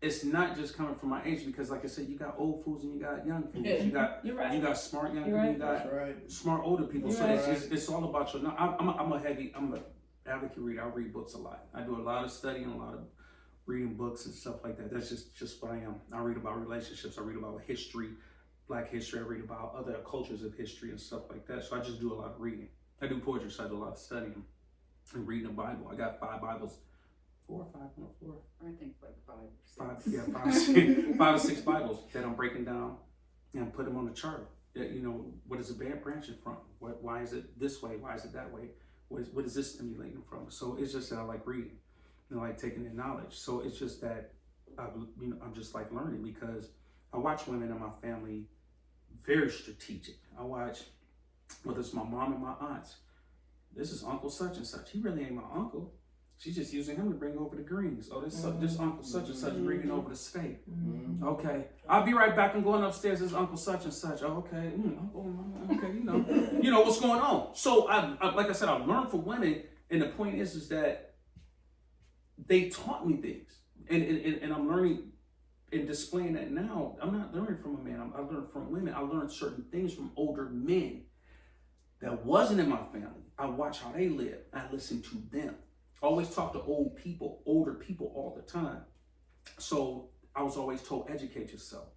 It's not just coming from my age, because like I said, you got old fools and you got young fools. Yeah. You got You're right. smart young You're people. right. You got That's right. smart older people. You're So right. it's all about your. No, I'm an advocate reader. I read books a lot. I do a lot of studying, a lot of reading books and stuff like that. That's just what I am. I read about relationships. I read about history, Black history. I read about other cultures of history and stuff like that. So I just do a lot of reading. I do poetry, so I do a lot of studying and reading the Bible. I got 5 Bibles. 4 or 5 on the floor. I think like 5 or 6. 5 or 6 Bibles that I'm breaking down and put them on the chart. That, you know, what is the band branching from? Why is it this way? Why is it that way? What is this stimulating from? So it's just that I like reading and I like taking in knowledge. So it's just that I'm just like learning, because I watch women in my family very strategic. I watch, whether it's my mom and my aunts. This is Uncle such and such. He really ain't my uncle. She's just using him to bring over the greens. Oh, this Uncle such and such bringing over the steak. Okay, I'll be right back. I'm going upstairs. This Uncle such and such. Oh, okay, okay, you know what's going on. So I like I said, I've learned from women, and the point is that they taught me things, and I'm learning and displaying that now. I'm not learning from a man. I learned from women. I learned certain things from older men that wasn't in my family. I watch how they live. I listen to them. I always talk to older people all the time. So I was always told, educate yourself.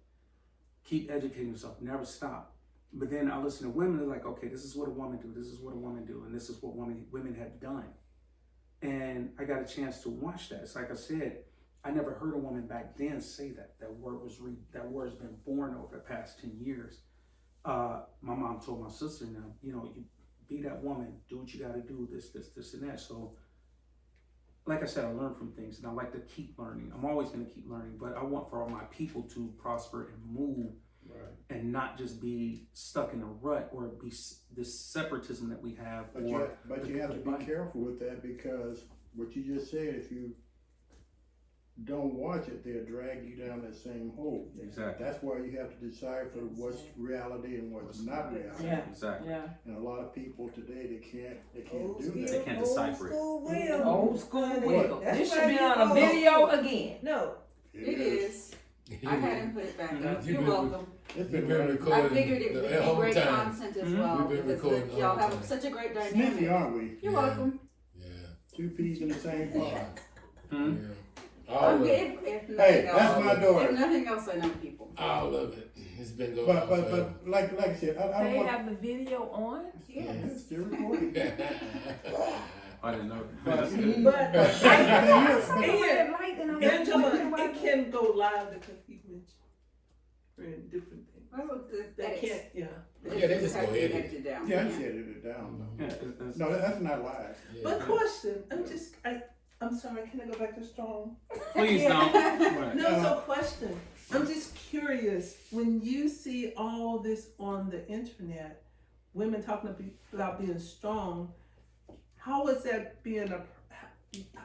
Keep educating yourself. Never stop. But then I listen to women, they're like, okay, this is what a woman do. This is what a woman do. And this is what women have done. And I got a chance to watch that. It's like I said, I never heard a woman back then say that. That word's been born over the past 10 years. My mom told my sister now, you be that woman, do what you got to do, this, and that. So, like I said, I learned from things, and I like to keep learning. I'm always going to keep learning, but I want for all my people to prosper and move, and not just be stuck in a rut or be this separatism that we have. But you have to be careful with that, because what you just said, if you don't watch it, they'll drag you down that same hole. Exactly. That's why you have to decipher what's reality and what's not reality. Yeah. Exactly. Yeah. And a lot of people today, they can't do They that. can't decipher it. Old school will. That's This why should be you on a old video school. again. No. It is. I had him put it back up. You're welcome. It's You've been been running. recording I figured it would the be whole great time. content as well. We've been because recording the y'all whole have time. such a great Sneaky, dynamic. aren't we? You're Yeah. welcome. Yeah. Two peas in the same pot. Yeah. All I'm of good. it. If nothing Hey, else, that's my if daughter. nothing else, I know people. All of it. It's been going But on forever. like I said, I don't They want. have the video on. It's still recording. I didn't know. But But And Angela, it can go live because he mentioned different things. Well, That can't, yeah. Yeah, they just go have to edit. edit it down. yeah, I just edited it down though. Yeah, it's- No, that's not live. Yeah. But question, I'm sorry, can I go back to Strong? Please don't. Right. No, so question. I'm just curious, when you see all this on the internet, women talking about being strong, how is that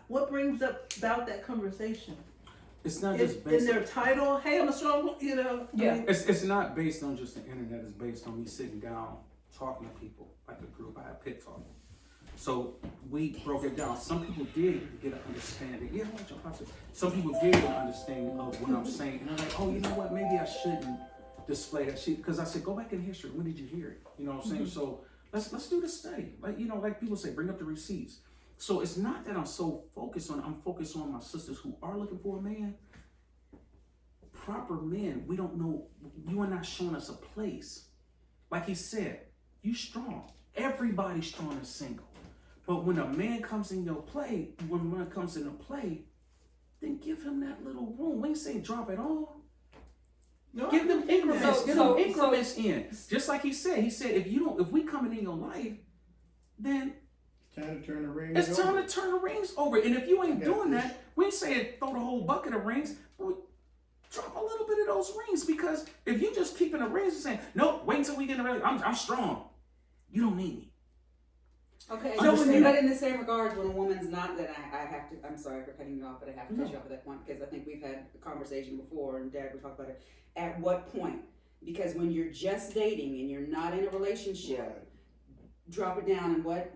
what brings about that conversation? It's not In just based their title, hey, I'm a strong, I Yeah. mean, It's not based on just the internet. It's based on me sitting down, talking to people, like a group. I had Pit Talk. So we broke it down. Some people did get an understanding. Yeah, I want your process. Some people did get an understanding of what I'm saying. And they're like, oh, you know what? Maybe I shouldn't display that shit. Because I said, go back in history. When did you hear it? You know what I'm saying? So let's do the study. Like people say, bring up the receipts. So it's not that I'm so focused on it. I'm focused on my sisters who are looking for a man. Proper men, we don't know. You are not showing us a place. Like he said, you strong. Everybody's strong and single. But when a man comes in your play, when a man comes into play, then give him that little room. We ain't saying drop it all. no, Give them increments. So- Give so- them increments in. Just like he said. He said, if we coming in your life, then It's time to turn the rings it's time over. to turn the rings over. And if you ain't Yeah, doing this- that, we ain't saying throw the whole bucket of rings. But drop a little bit of those rings, because if you just keeping the rings and saying, nope, wait until we get in the ring, I'm strong. You don't need me. Okay, So when you- but in the same regards, when a woman's not, then I have to, I'm sorry for cutting you off, but I have to cut you off at that point, because I think we've had a conversation before, and Dad, we talked about it. At what point? Because when you're just dating and you're not in a relationship, Right. drop it down and what?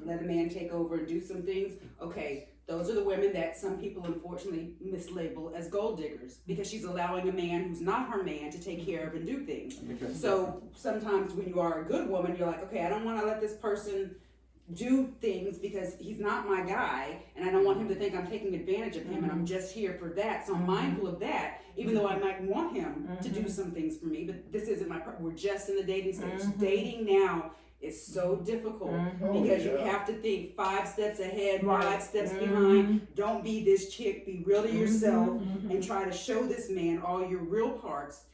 Let a man take over and do some things? Okay, those are the women that some people unfortunately mislabel as gold diggers, because she's allowing a man who's not her man to take care of and do things. So sometimes when you are a good woman, you're like, okay, I don't want to let this person do things because he's not my guy, and I don't want him to think I'm taking advantage of him, and I'm just here for that. So I'm mindful of that, even though I might want him to do some things for me. But this isn't my part. We're just in the dating stage. Dating now is so difficult because you have to think 5 steps ahead, 5 steps behind. Don't be this chick. Be real to yourself and try to show this man all your real parts.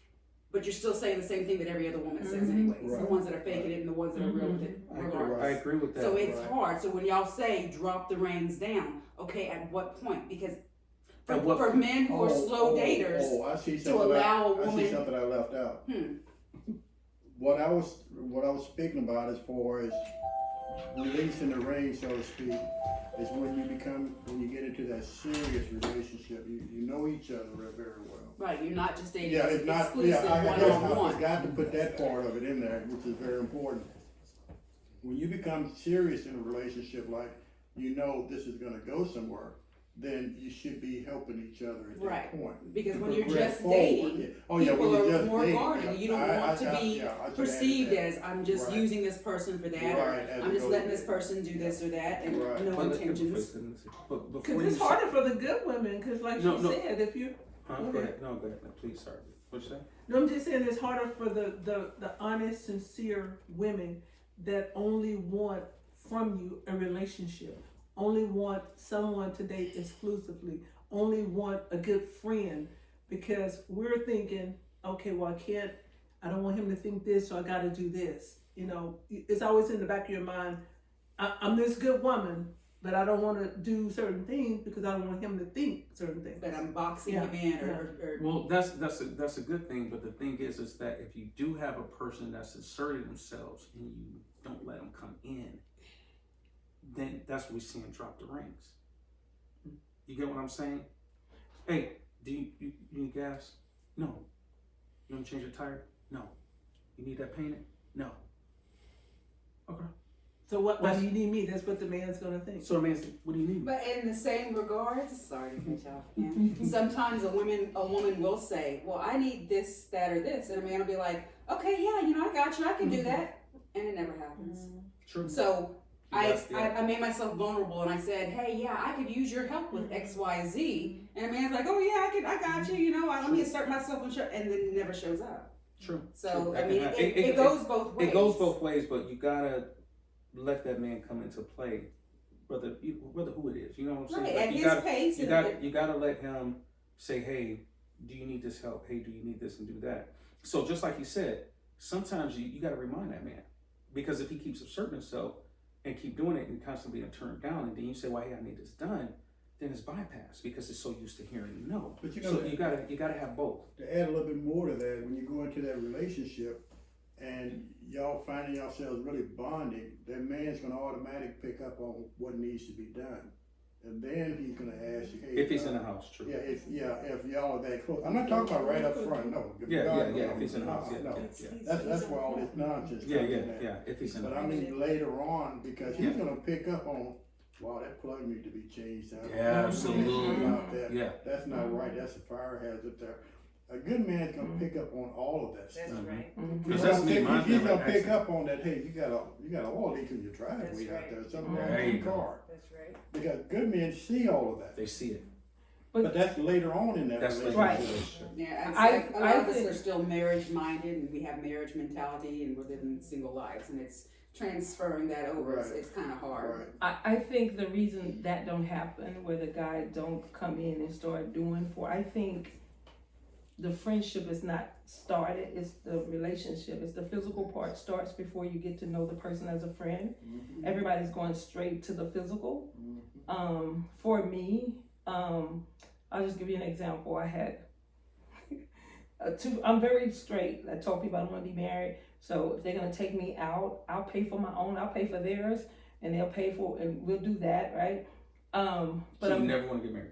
But you're still saying the same thing that every other woman says anyways. The Right. ones that are faking it and the ones that are real with it regardless. I agree with that. So it's Right. hard. So when y'all say drop the reins down, okay, at what point? Because for, At what for point? men who are slow daters, I see to something. allow a I see woman- something I left out. Hmm. What I was speaking about as far as release in the ring, so to speak, is when you get into that serious relationship. You know each other very well. Right, you're not just dating Yeah, it's not. exclusive Yeah, I one-on-one. forgot to put that part of it in there, which is very important. When you become serious in a relationship, like you know this is going to go somewhere, then you should be helping each other at Right. that point. Because to when you're progress just forward. dating, Yeah. Oh, yeah, when people you're are just more dating, guarded. yeah. You don't want to be I should perceived add that. as I'm just Right. using this person for that, Right, or as I'm just opposed letting to- this person do this or that, and Right. no But intentions. before Because you it's say- harder for the good women, because like No, she no. said, if you, Huh? Go Go ahead. ahead. No, go ahead. No, please, sorry. What'd you say? no, I'm just saying it's harder for the honest, sincere women that only want from you a relationship, only want someone to date exclusively, only want a good friend, because we're thinking, okay, well, I don't want him to think this, so I gotta do this. You know, it's always in the back of your mind, I'm this good woman, but I don't want to do certain things because I don't want him to think certain things. That I'm boxing Yeah, him in, or Well, that's a good thing, but the thing is that if you do have a person that's inserted themselves and you don't let them come in, then that's what we see him drop the rings. You get what I'm saying? Hey, do you need gas? No. You want to change your tire? No. You need that painted? No. Okay. So why do you need me? That's what the man's gonna think. So the man's, what do you need? But in the same regards, sorry to cut you off again. Sometimes a woman will say, "Well, I need this, that, or this," and a man will be like, "Okay, yeah, I got you, I can do that," and it never happens. True. So That's the- I made myself vulnerable, and I said, "Hey, yeah, I could use your help with X, Y, Z," and a man's like, "Oh yeah, I got you. Let me assert myself," and then it never shows up. True. So True. I mean, it goes both ways. It goes both ways, but you gotta let that man come into play, whether who it is. You know what I'm saying? Right, Like, at you his gotta, pace. you gotta let him say, "Hey, do you need this help? Hey, do you need this and do that?" So just like you said, sometimes you gotta remind that man, because if he keeps asserting himself and keep doing it and constantly being turned down, and then you say, "Well, hey, I need this done," then it's bypassed because it's so used to hearing no. But you know, So you gotta have both. to add a little bit more to that, when you go into that relationship and y'all finding yourselves really bonding, that man's gonna automatically pick up on what needs to be done. And then he's gonna ask you, hey. If he's in the house, true. Yeah, if y'all are that close. I'm not talking about right up front, no. Yeah. If he's in the house, No. yeah. That's where all this nonsense comes in at. Yeah. If he's in the But house. I mean later on, because he's Yeah. gonna pick up on, wow, that plug needs to be changed out. Yeah, absolutely. About that. Yeah. That's not right, that's a fire hazard there. A good man's gonna pick up on all of that stuff. That's right. Because that's me. Mine's He's never gonna pick accident. up on that, hey, you got a oil leak in your driveway That's out right. there, something wrong There with you your go. car. That's right. Because good men see all of that. They see it. But that's later on in that That's relationship. right. Yeah, and I a lot of us think- are still marriage minded, and we have marriage mentality, and we're living single lives, and it's transferring that over. Right. It's kind of hard. Right. I think the reason that don't happen, where the guy don't come in and start doing I think the friendship is not started, it's the relationship. It's the physical part starts before you get to know the person as a friend. Mhm. Everybody's going straight to the physical. Mhm. For me, I'll just give you an example. I had I'm very straight. I told people I don't want to be married. So if they're gonna take me out, I'll pay for my own. I'll pay for theirs, and they'll pay for, and we'll do that, right? But So you I'm never want to get married.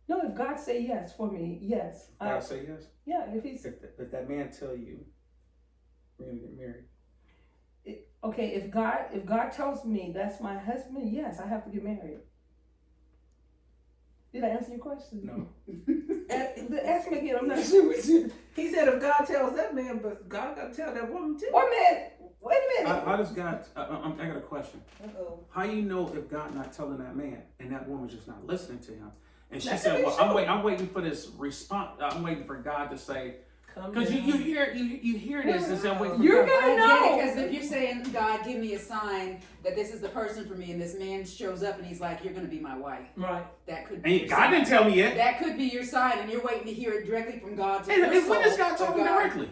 no. If God say yes for me, yes. God say yes. Yeah. If He's If that man tell you we're gonna get married, okay. If God tells me that's my husband, yes, I have to get married. Did I answer your question? no. Ask me again. I'm not sure what you. He said if God tells that man, but God gotta tell that woman too. Wait a minute. How does God? I got a question. Uh-oh. How you know if God not telling that man and that woman just not listening to him? And she That's said, what "Well, he I'm waiting for this response. I'm waiting for God to say." Come Because down. you hear this and say, "I'm waiting for You're God." gonna I know. get it, because if you're saying, God, give me a sign that this is the person for me, and this man shows up and he's like, you're gonna be my wife. Right. That could be And your God sign. didn't tell me yet. That could be your sign, and you're waiting to hear it directly from God. To And your when soul, is God to talking directly?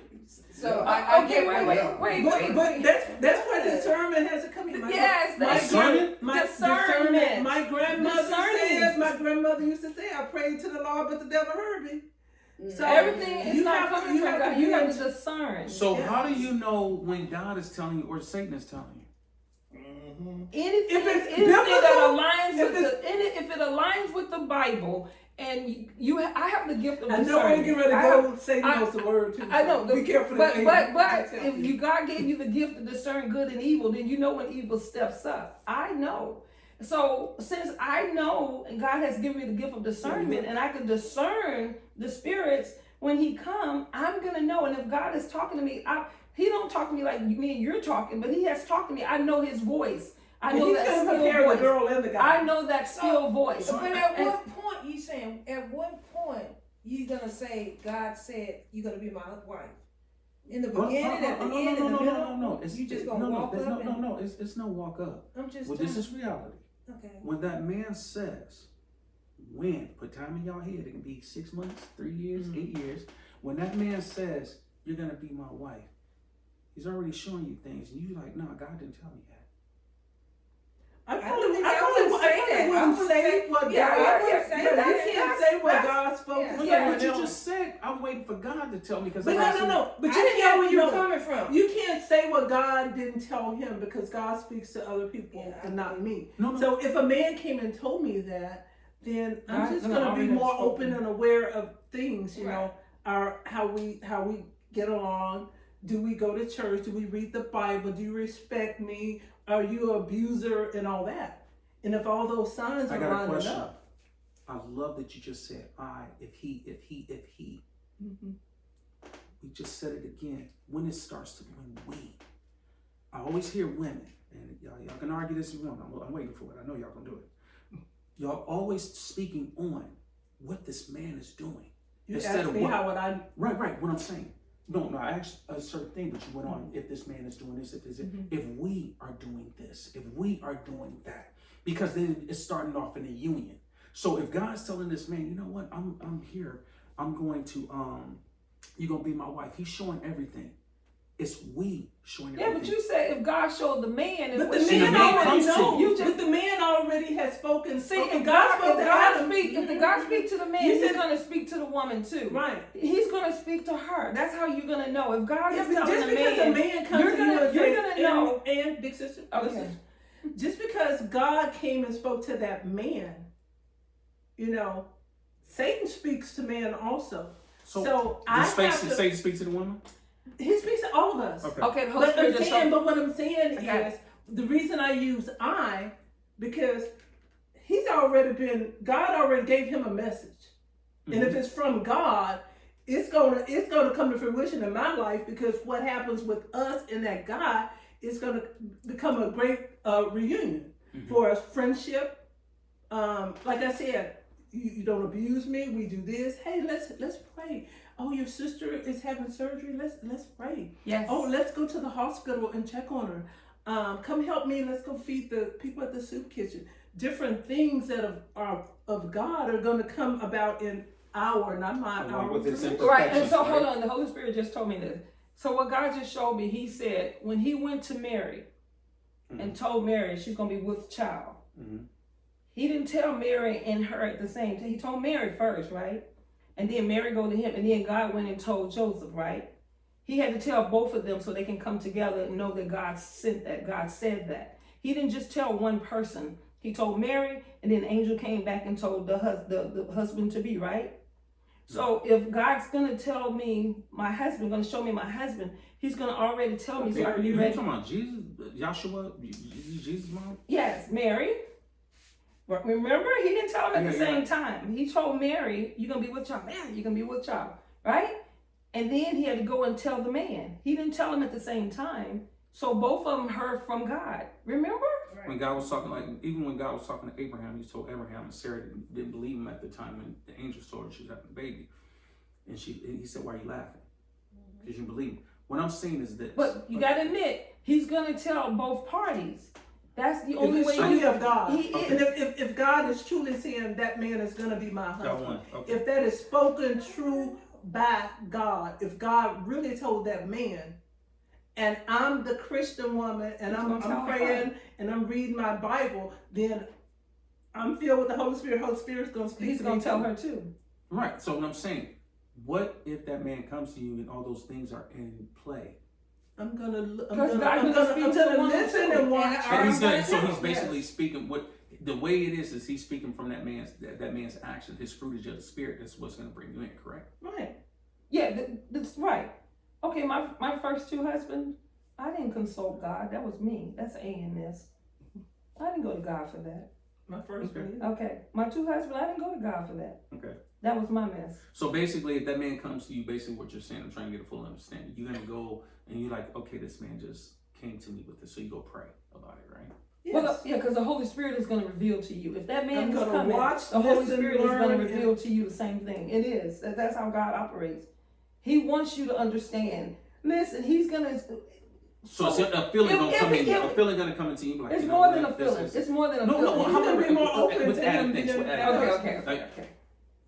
So I Okay, get wait. That's where discernment has to come in. Yes, Discernment? Discernment. My grandmother Discerning. says. My grandmother used to say, "I prayed to the Lord, but the devil heard me." So everything is You not have to- coming you from have to God. be You have able to discern. So Yes. how do you know when God is telling you or Satan is telling you? anything If it's that biblical, aligns if with if it aligns with the Bible, and I have the gift of I discernment. know we're getting ready to I go. have- Satan knows the word too. I know, So be careful. but that if God gave you the gift to discern good and evil, then you know when evil steps up. I know. So since I know, and God has given me the gift of discernment, and I can discern the spirits when He come, I'm gonna know. And if God is talking to me, He don't talk to me like me and you're talking, but He has talked to me. I know His voice. I know he's that gonna still compare voice. the girl and the guy. I know that still voice. But at And- what point you saying? At what point you gonna say God said you're gonna be my wife? In the beginning, at the end, in the middle. No. You just gonna walk up and. No. It's no walk up. I'm just. Well, this is reality. Okay. When that man says, when, put time in y'all head, it can be 6 months, 3 years, 8 years. When that man says, you're going to be my wife, he's already showing you things. And you're like, no, God didn't tell me that. I wouldn't say what Yeah, God. I wouldn't say that. You can't say what God spoke Yeah. to Well, someone but you else. just said, I'm waiting for God to tell me. Because But no. But I you didn't know where can't. you're No, coming from. you can't say what God didn't tell him because God speaks to other people Yeah, and not me. No. So if a man came and told me that, then I'm God just done gonna be already more spoken. open and aware of things. You Right. know, how we get along. Do we go to church? Do we read the Bible? Do you respect me? Are you an abuser and all that? And if all those signs I are got a lining question. up, I love that you just said, if he. Mhm. We just said it again. When it starts to, when we. I always hear women, and y'all can argue this if you want. I'm waiting for it. I know y'all gonna do it. Y'all always speaking on what this man is doing. you Instead ask of me what- how would I? Right, what I'm saying. No, I asked a certain thing, but you went on, if this man is doing this, if we are doing this, if we are doing that. Because then it's starting off in a union. So if God's telling this man, you know what, I'm here, I'm going to, you're going to be my wife. He's showing everything. It's we showing Yeah, everything. but you said if God showed the man, But and the she- man the man already comes to knows. you. You just- But the man already has spoken. See, spoken. if God spoke to Adam. if the God speak to the man, You He's said- gonna speak to the woman too. Right. He's gonna speak to her. That's how you're gonna know. If God Yeah, is but telling just the because man, a man comes you're to gonna- you and you're say, gonna know. and big sister, Okay. listen, just because God came and spoke to that man, you know, Satan speaks to man also. So I does have to. Satan speak to the woman? He speaks to all of us. Okay, the Holy But Spirit just showed. what I'm saying Okay. is the reason I use I because God already gave him a message. And if it's from God, it's gonna come to fruition in my life because what happens with us and that God is gonna become a great reunion for us, friendship. Like I said, you don't abuse me. We do this. Hey, let's pray. Oh, your sister is having surgery. Let's pray. Yes. Oh, let's go to the hospital and check on her. Come help me. Let's go feed the people at the soup kitchen. Different things that are of God are going to come about in our, not my, Along our. with this fruition. Right, and so Perfection, hold on. The Holy Spirit just told me this. So what God just showed me, He said when He went to Mary and told Mary she's gonna be with child. He didn't tell Mary and her at the same time. He told Mary first, right? And then Mary go to him, and then God went and told Joseph, right? He had to tell both of them so they can come together and know that God sent that. God said that. He didn't just tell one person. He told Mary, and then angel came back and told the husband to be, right? So if God's gonna tell me my husband, gonna show me my husband, He's gonna already tell me. So I can be You ready. talking about Jesus, Joshua, Jesus' mom? Yes, Mary. But remember, He didn't tell him at the Yeah. same time. He told Mary, "You're gonna be with child." Mary, you're gonna be with child, right? And then he had to go and tell the man. He didn't tell him at the same time. So both of them heard from God. Remember? When God was talking, even when God was talking to Abraham, He told Abraham, and Sarah didn't believe him at the time when the angel told her she was having a baby. And he said, "Why are you laughing? Because you believe me." What I'm saying is this. But you gotta admit, He's gonna tell both parties. That's the If only it's way. truly of God, He and is. if God is truly saying that man is going to be my Y'all husband, won. Okay. if that is spoken true by God, if God really told that man, and I'm the Christian woman, and He's gonna tell I'm her. praying and I'm reading my Bible, then I'm filled with the Holy Spirit. Holy Spirit's going to speak. He's to gonna me tell too. her too. Right. So what I'm saying, what if that man comes to you and all those things are in play? I'm gonna Because God doesn't speak to the woman listen too. and watch. And he's gonna, so Yes. he's basically speaking what the way it is he's speaking from that man's action. His fruit is of the spirit. That's what's gonna bring you in, correct? Right. Yeah, that's right. Okay, my first two husbands, I didn't consult God. That was me. That's A&S. I didn't go to God for that. My first Okay. one. Okay, my two husbands, I didn't go to God for that. Okay. That was my mess. So basically, if that man comes to you, basically what you're saying, I'm trying to get a full understanding. You're gonna go and you're like, okay, this man just came to me with this, so you go pray about it, right? Yes. Well, yeah, because the Holy Spirit is going to reveal to you. If that man I'm is gonna coming, watch, the Holy listen, Spirit is going to learn, reveal to you the same thing. It is. That's how God operates. He wants you to understand. Listen, he's going to. So it's a feeling gonna come in. A feeling gonna come into you. Like, It's you know more what, than a this feeling. is- It's more than a No, feeling. no. How gonna be more open with to added him things? being- With added Okay, things. okay, Like, okay.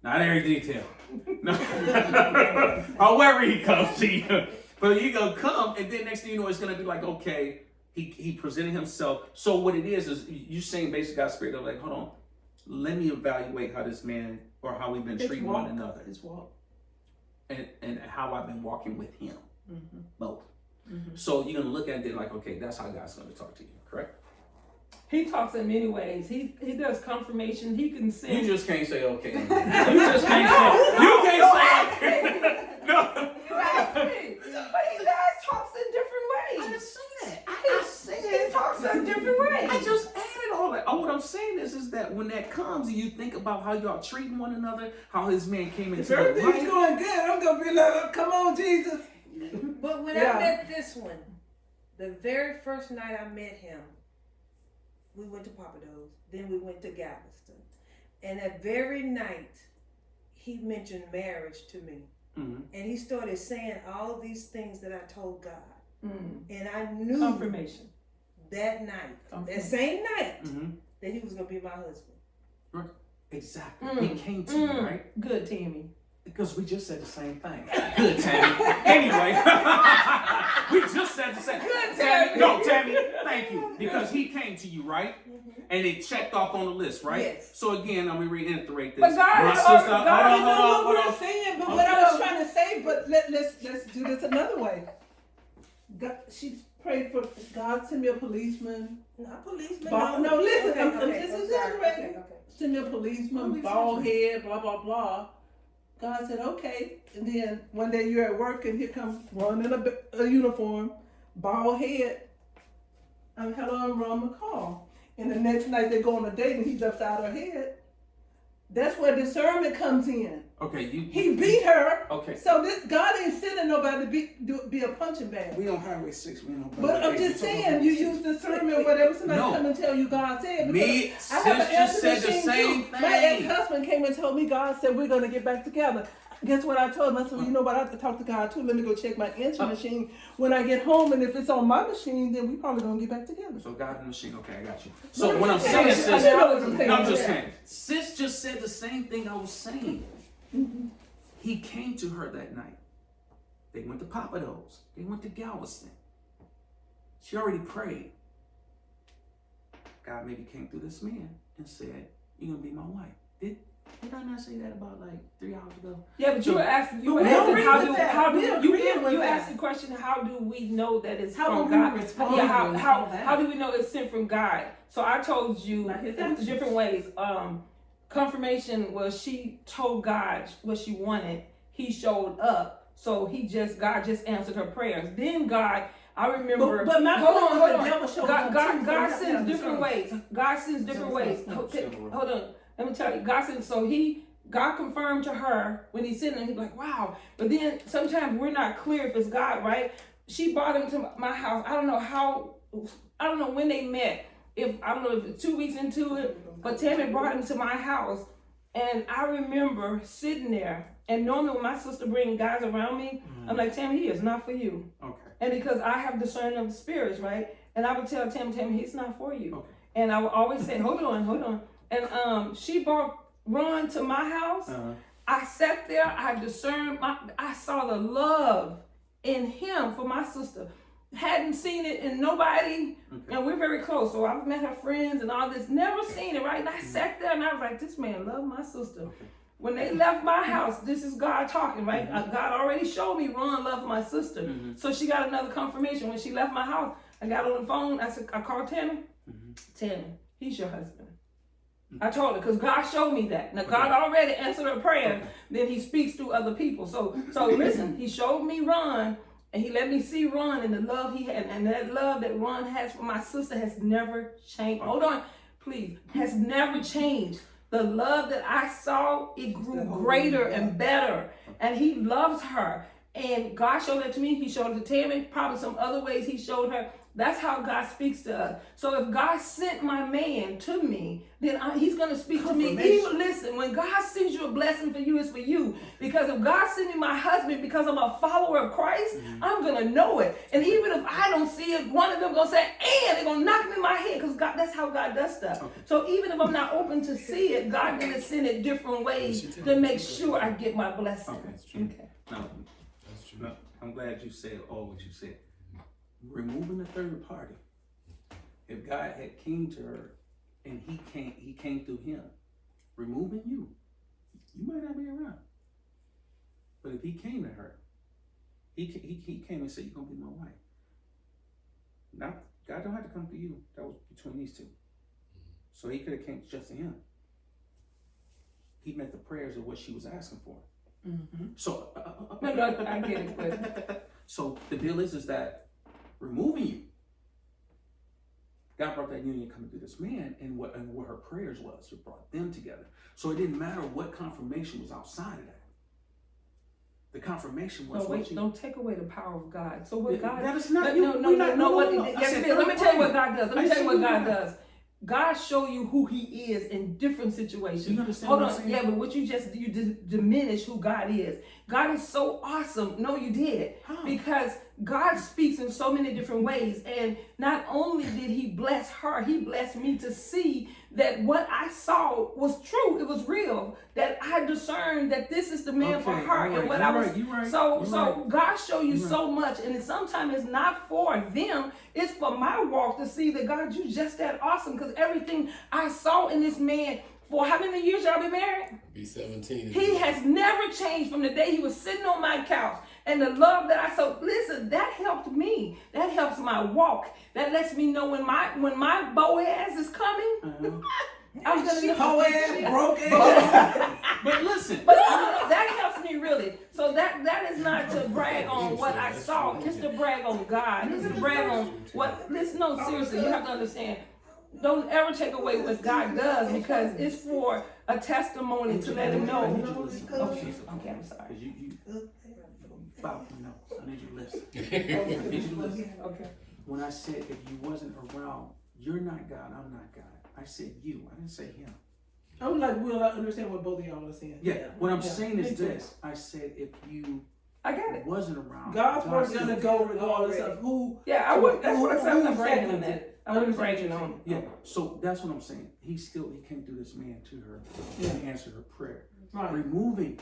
not every detail. No. However he comes to you, but you gonna come, and then next thing you know, it's gonna be like, okay, he presented himself. So what it is you saying basically God's spirit of like, hold on, let me evaluate how this man or how we've been treating one another, His walk. and how I've been walking with him, both. So you're gonna look at it like, okay, that's how God's gonna talk to you, correct? He talks in many ways. He does confirmation. He can send. You just can't say okay. You just can't say. You can't say okay. No. You asked me. But he does talks in different ways. I didn't say that. I said He talks in different ways. I just added all that. Oh, what I'm saying is that when that comes and you think about how y'all treating one another, how his man came into the Everything's light. going good. I'm gonna be like, come on, Jesus. But when Yeah. I met this one, the very first night I met him, we went to Papa Do's, then we went to Galveston. And that very night, he mentioned marriage to me. Mm-hmm. And he started saying all these things that I told God. Mm. And I knew Confirmation. that night, Okay. that same night, Mm-hmm. that he was going to be my husband. Exactly. Mm. He came to you, right? Good, Tammy. Because we just said the same thing. Good, Tammy. Anyway, we just said the same. Good, Tammy. No, Tammy, thank you. Because he came to you, right? And it checked off on the list, right? Yes. So again, I'm gonna reiterate this. But God My has sister, already- God hold I know on, what hold we're on. saying, but what I was trying to say, but let's do this another way. God, she prayed for God send me a policeman. Not policeman. No, listen, Okay, I'm okay, just I'm exaggerating. sorry. Okay. Send me a policeman, Oh, bald head, blah blah blah. God said okay, and then one day you're at work and here comes one in a uniform, bald head. Hello, I'm Ron McCall. And the next night they go on a date and he jumps out her head. That's where discernment comes in. Okay, He beat her. Okay. So this God ain't sending nobody to be a punching bag. We on Highway 6. We don't. But I'm just saying, you use discernment whatever somebody No. come and tell you God said. Me, because I have an sis just answer said the machine same too. My thing. ex-husband came and told me God said we're gonna get back together. Guess what I told him? I said, well, you know what? I have to talk to God too. Let me go check my answer machine when I get home, and if it's on my machine, then we probably gonna get back together. So God in the machine. Okay, I got you. So what I'm saying, I sis, know what I'm saying. I'm just saying, sis just said the same thing I was saying. He came to her that night. They went to Papa Do's. They went to Galveston. She already prayed. God maybe came through this man and said, "You're gonna be my wife." Did I not say that about like 3 hours ago? Yeah, but you were asking. You were we asking agree how with do that. how do We you agree with you that. asked the question? How do we know that it's How from will we God? respond Yeah, to all that? how do we know it's sent from God? So I told you By his in actions. different ways. Confirmation was she told God what she wanted. He showed up. So God just answered her prayers. Then God, I remember. But my hold point on, was hold the on. devil showed God, up too, God, so we God have to sends have different discernment. ways. God sends different ways. Hold on. Let me tell you. God sends. So God confirmed to her when he sent him. He's like, wow. But then sometimes we're not clear if it's God, right? She brought him to my house. I don't know when they met. I don't know if it's 2 weeks into it, but Tammy brought him to my house. And I remember sitting there, and normally when my sister brings guys around me, I'm like, Tammy, he is not for you. Okay. And because I have discerning of spirits, right? And I would tell Tammy, he's not for you. Okay. And I would always say, hold on. And she brought Ron to my house. I sat there, I discerned, I saw the love in him for my sister. Hadn't seen it in nobody, and we're very close. So I've met her friends and all this, never seen it, right? And I sat there and I was like, this man loved my sister. When they left my house, this is God talking, right? God already showed me Ron loved my sister. So she got another confirmation. When she left my house, I got on the phone. I called Tanner. Tanner, he's your husband. I told her, because God showed me that. Now, God already answered her prayer. Then he speaks through other people. So listen, he showed me Ron, and he let me see Ron and the love he had. And that love that Ron has for my sister has never changed. Hold on, please. Has never changed. The love that I saw, it grew greater and better. And he loves her. And God showed that to me. He showed it to Tammy. Probably some other ways he showed her. That's how God speaks to us. So if God sent my man to me, then he's going to speak to me. Even listen, when God sends you a blessing for you, it's for you. Because if God sent me my husband because I'm a follower of Christ, I'm going to know it. And even if I don't see it, one of them going to say, and they're going to knock me in my head, because God, that's how God does stuff. Okay. So even if I'm not open to see it, God going to send it different ways to make sure I get my blessing. Okay. No, I'm glad you said all what you said. Removing the third party. If God had came to her and he came through him, removing you might not be around. But if he came to her, he came and said, "You're gonna be my wife." Now God don't have to come to you. That was between these two. So he could have came just to him. He met the prayers of what she was asking for. So No, I get it. But so the deal is that removing you, God brought that union coming through this man, and what her prayers was, it brought them together. So it didn't matter what confirmation was outside of that. The confirmation was. No, wait! Don't take away the power of God. So what God? That is not. No. Yes, let me tell you what God does. Let me tell you what God does. God show you who he is in different situations. You understand Hold what I'm on. saying? Yeah, but what you diminish who God is. God is so awesome. No, you did. How? Because God speaks in so many different ways. And not only did he bless her, he blessed me to see that what I saw was true. It was real. That I discerned that this is the man for her. Right, and what you're I was right, so God show you so much. And sometimes it's not for them. It's for my walk to see that God, you just that awesome. Because everything I saw in this man, for how many years y'all been married? Be 17. He has never changed from the day he was sitting on my couch. And the love that I saw, listen, that helped me. That helps my walk. That lets me know when my Boaz is coming. I'm gonna know. Boaz broken. But listen. But that helps me really. So that is not to brag on what I saw. It's to brag on God. It's to brag on what. Listen, no, seriously, you have to understand. Don't ever take away what God does, because it's for a testimony to let him know. Okay, I'm sorry. Bob, no, I need you to listen. I need you to listen. Okay. When I said if you wasn't around, you're not God, I'm not God. I said you, I didn't say him. I would like, will I understand what both of y'all are saying? Yeah, what I'm saying is this. I said if you I got it. wasn't around, God's God word's still- gonna go regardless of who. Yeah, I would. That's what I said. I'm not who bragging on seconds that. it. I wasn't bragging on it. Yeah, so that's what I'm saying. He came through this man to her and answered her prayer. Right. Removing,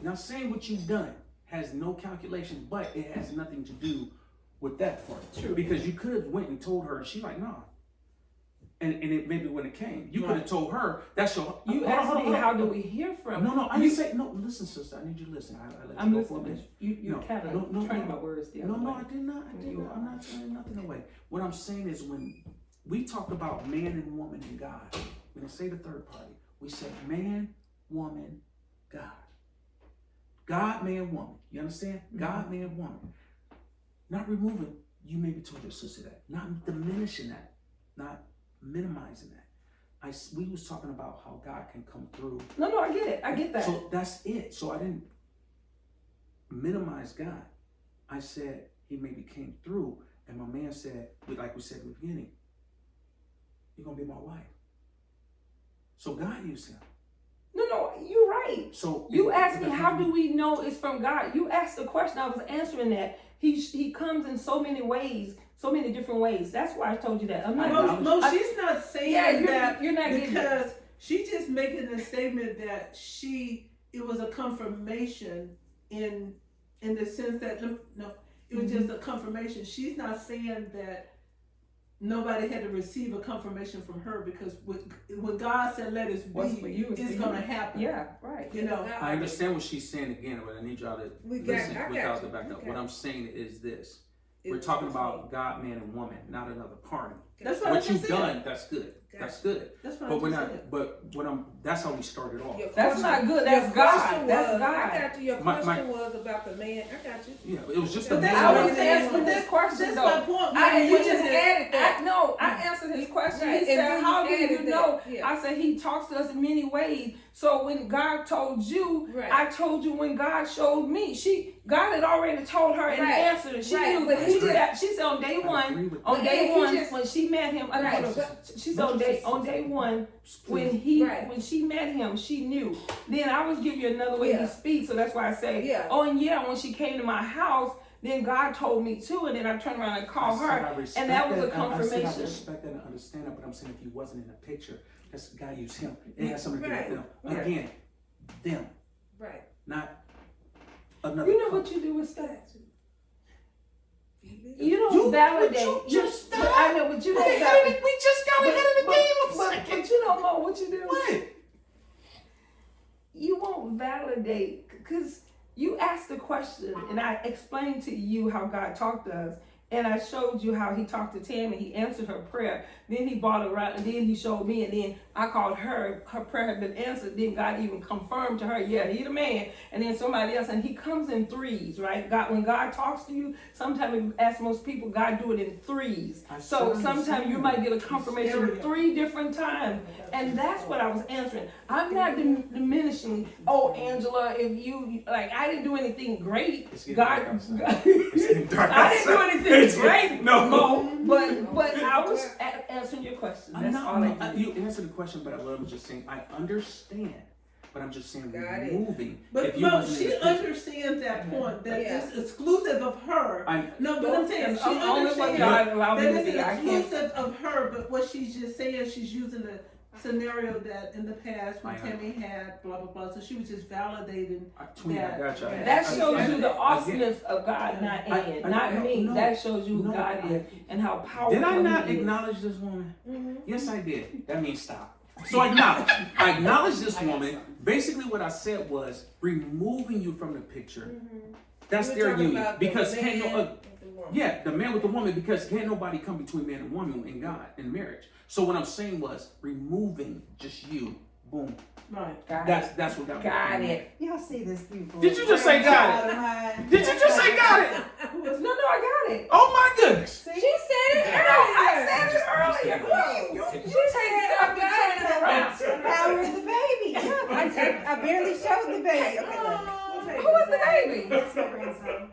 not saying what you've done has no calculation, but it has nothing to do with that part. True. Because you could have went and told her, and she's like, nah. And it maybe when it came, you could have told her, that's your. You asked me, how do we hear from? No, I didn't say, no, listen, sister, I need you to listen. I let you I'm go for a listening. minute. You kind of turning my words the other way. No, I did not. I'm not turning nothing away. What I'm saying is when we talk about man and woman and God, when I say the third party, we say man, woman, God. God, man, woman. You understand? God, man, woman. Not removing, you maybe told your sister that. Not diminishing that. Not minimizing that. We was talking about how God can come through. No, I get it. I get that. So that's it. So I didn't minimize God. I said he maybe came through, and my man said, like we said in the beginning, you're gonna be my wife. So God used him. No, you're right. So you asked me, how do we know it's from God? You asked the question, I was answering that. He comes in so many ways, so many different ways. That's why I told you that. I'm not. No, she's not saying that. You're not getting because she's just making a statement that it was a confirmation in the sense that it was just a confirmation. She's not saying that nobody had to receive a confirmation from her because when God said let us What's for be, you is it's for gonna you. happen. Yeah, right. You know. I understand what she's saying again, but I need y'all to listen without the backup. What I'm saying is this. We're talking about God, man, and woman, not another party. That's what I What just you've said. done, that's good. That's good. That's what But I we're just not. said. But what I'm. That's how we started off. That's not good. That's God. That's I God. got you. Your My- question was about the man. I got you. Yeah, it was just a But man. that's I what was I'm answering this question That's though. my point. You When just you- added that. No, I answered his question. Right, He and said, then "How you do you added that. know?" Yeah. I said, "He talks to us in many ways." So when God told you, Right. I told you when God showed me. God had already told her and Right. answered it. She Right, knew. but She he said. She said on day agree one. with On that. day But he one, just- when she met him, Right. she said on day one. Right. When she met him, she knew. Then I was giving you another way Yeah. he speaks, so that's why I say, Yeah. oh, and yeah, when she came to my house, then God told me too, and then I turned around and called I said I her, respect and that was a I said I confirmation. respect that and understand that, but I'm saying if he wasn't in the picture, that's God used him. It has something to do Right. with them. Right. Again, them, Right. not another. You know couple. what you do with that? You You- don't validate. but you just but I know, but you don't We validate. just got ahead of the But- game a but second. you don't know what you do. What? You won't validate because you asked the question and I explained to you how God talked to us, and I showed you how he talked to Tammy. He answered her prayer. Then he brought her around, and then he showed me, and then I called her. Her prayer had been answered. Then God even confirmed to her, yeah, he the man. And then somebody else, and he comes in threes, right? God, when God talks to you, sometimes, as most people, God do it in threes. I So sure sometimes you understand. might get a confirmation 3 different times. And that's what I was answering. I'm not diminishing, oh, Angela, if you, like, I didn't do anything great. It's getting God, dark outside. God It's getting dark I didn't do outside. anything It's great, getting- no. Mo, but I was answering your question. I'm That's not, all I I'm- did. you answered the question, but what I'm just saying, I understand, but I'm just saying Got it. removing. But if you no, wasn't in she the picture. understands that point that Yeah. it's exclusive of her. I But I'm saying she I'm only what understands God allowed me that to it's be. I can't. exclusive of her. But what she's just saying, she's using the scenario that in the past when I Tammy had blah blah blah. So she was just validating. Twin, I got you. That shows you the Again, awesomeness of God, not Ann, not me. no, That shows you who no, God is and how powerful Did I not he is. acknowledge this woman? Mm-hmm. Yes, I did. That means stop. So I acknowledge. I acknowledge this woman. Basically, what I said was removing you from the picture. That's We're their talking union about the because man can't no. with the woman. Yeah, the man with the woman, because can't nobody come between man and woman in God, in marriage. So what I'm saying was removing just you. Boom. Right. That's what got Got me. it. Y'all see this people. Did you just say got it? Did you just say got it? No, I got it. Oh my goodness. She said it I earlier. said it earlier. You take stuff and turn it around. Power of the baby. I barely showed the baby. Okay, look. Who is the baby? That's my grandson.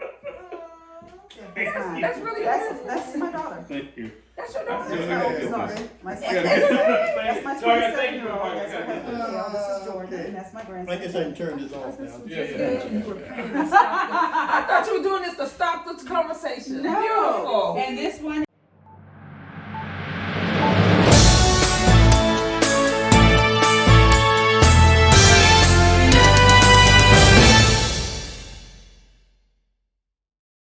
That's mine. That's really That's my daughter. Thank you. That's your daughter. That's my oldest daughter. My son. That's That's my Sorry, thank you. 27-year-old. That's her husband. Gail. This is Jordan, and that's my grandson. I guess I can turn this off now. Yeah. I thought you were doing this to stop this conversation. No. Beautiful. And this one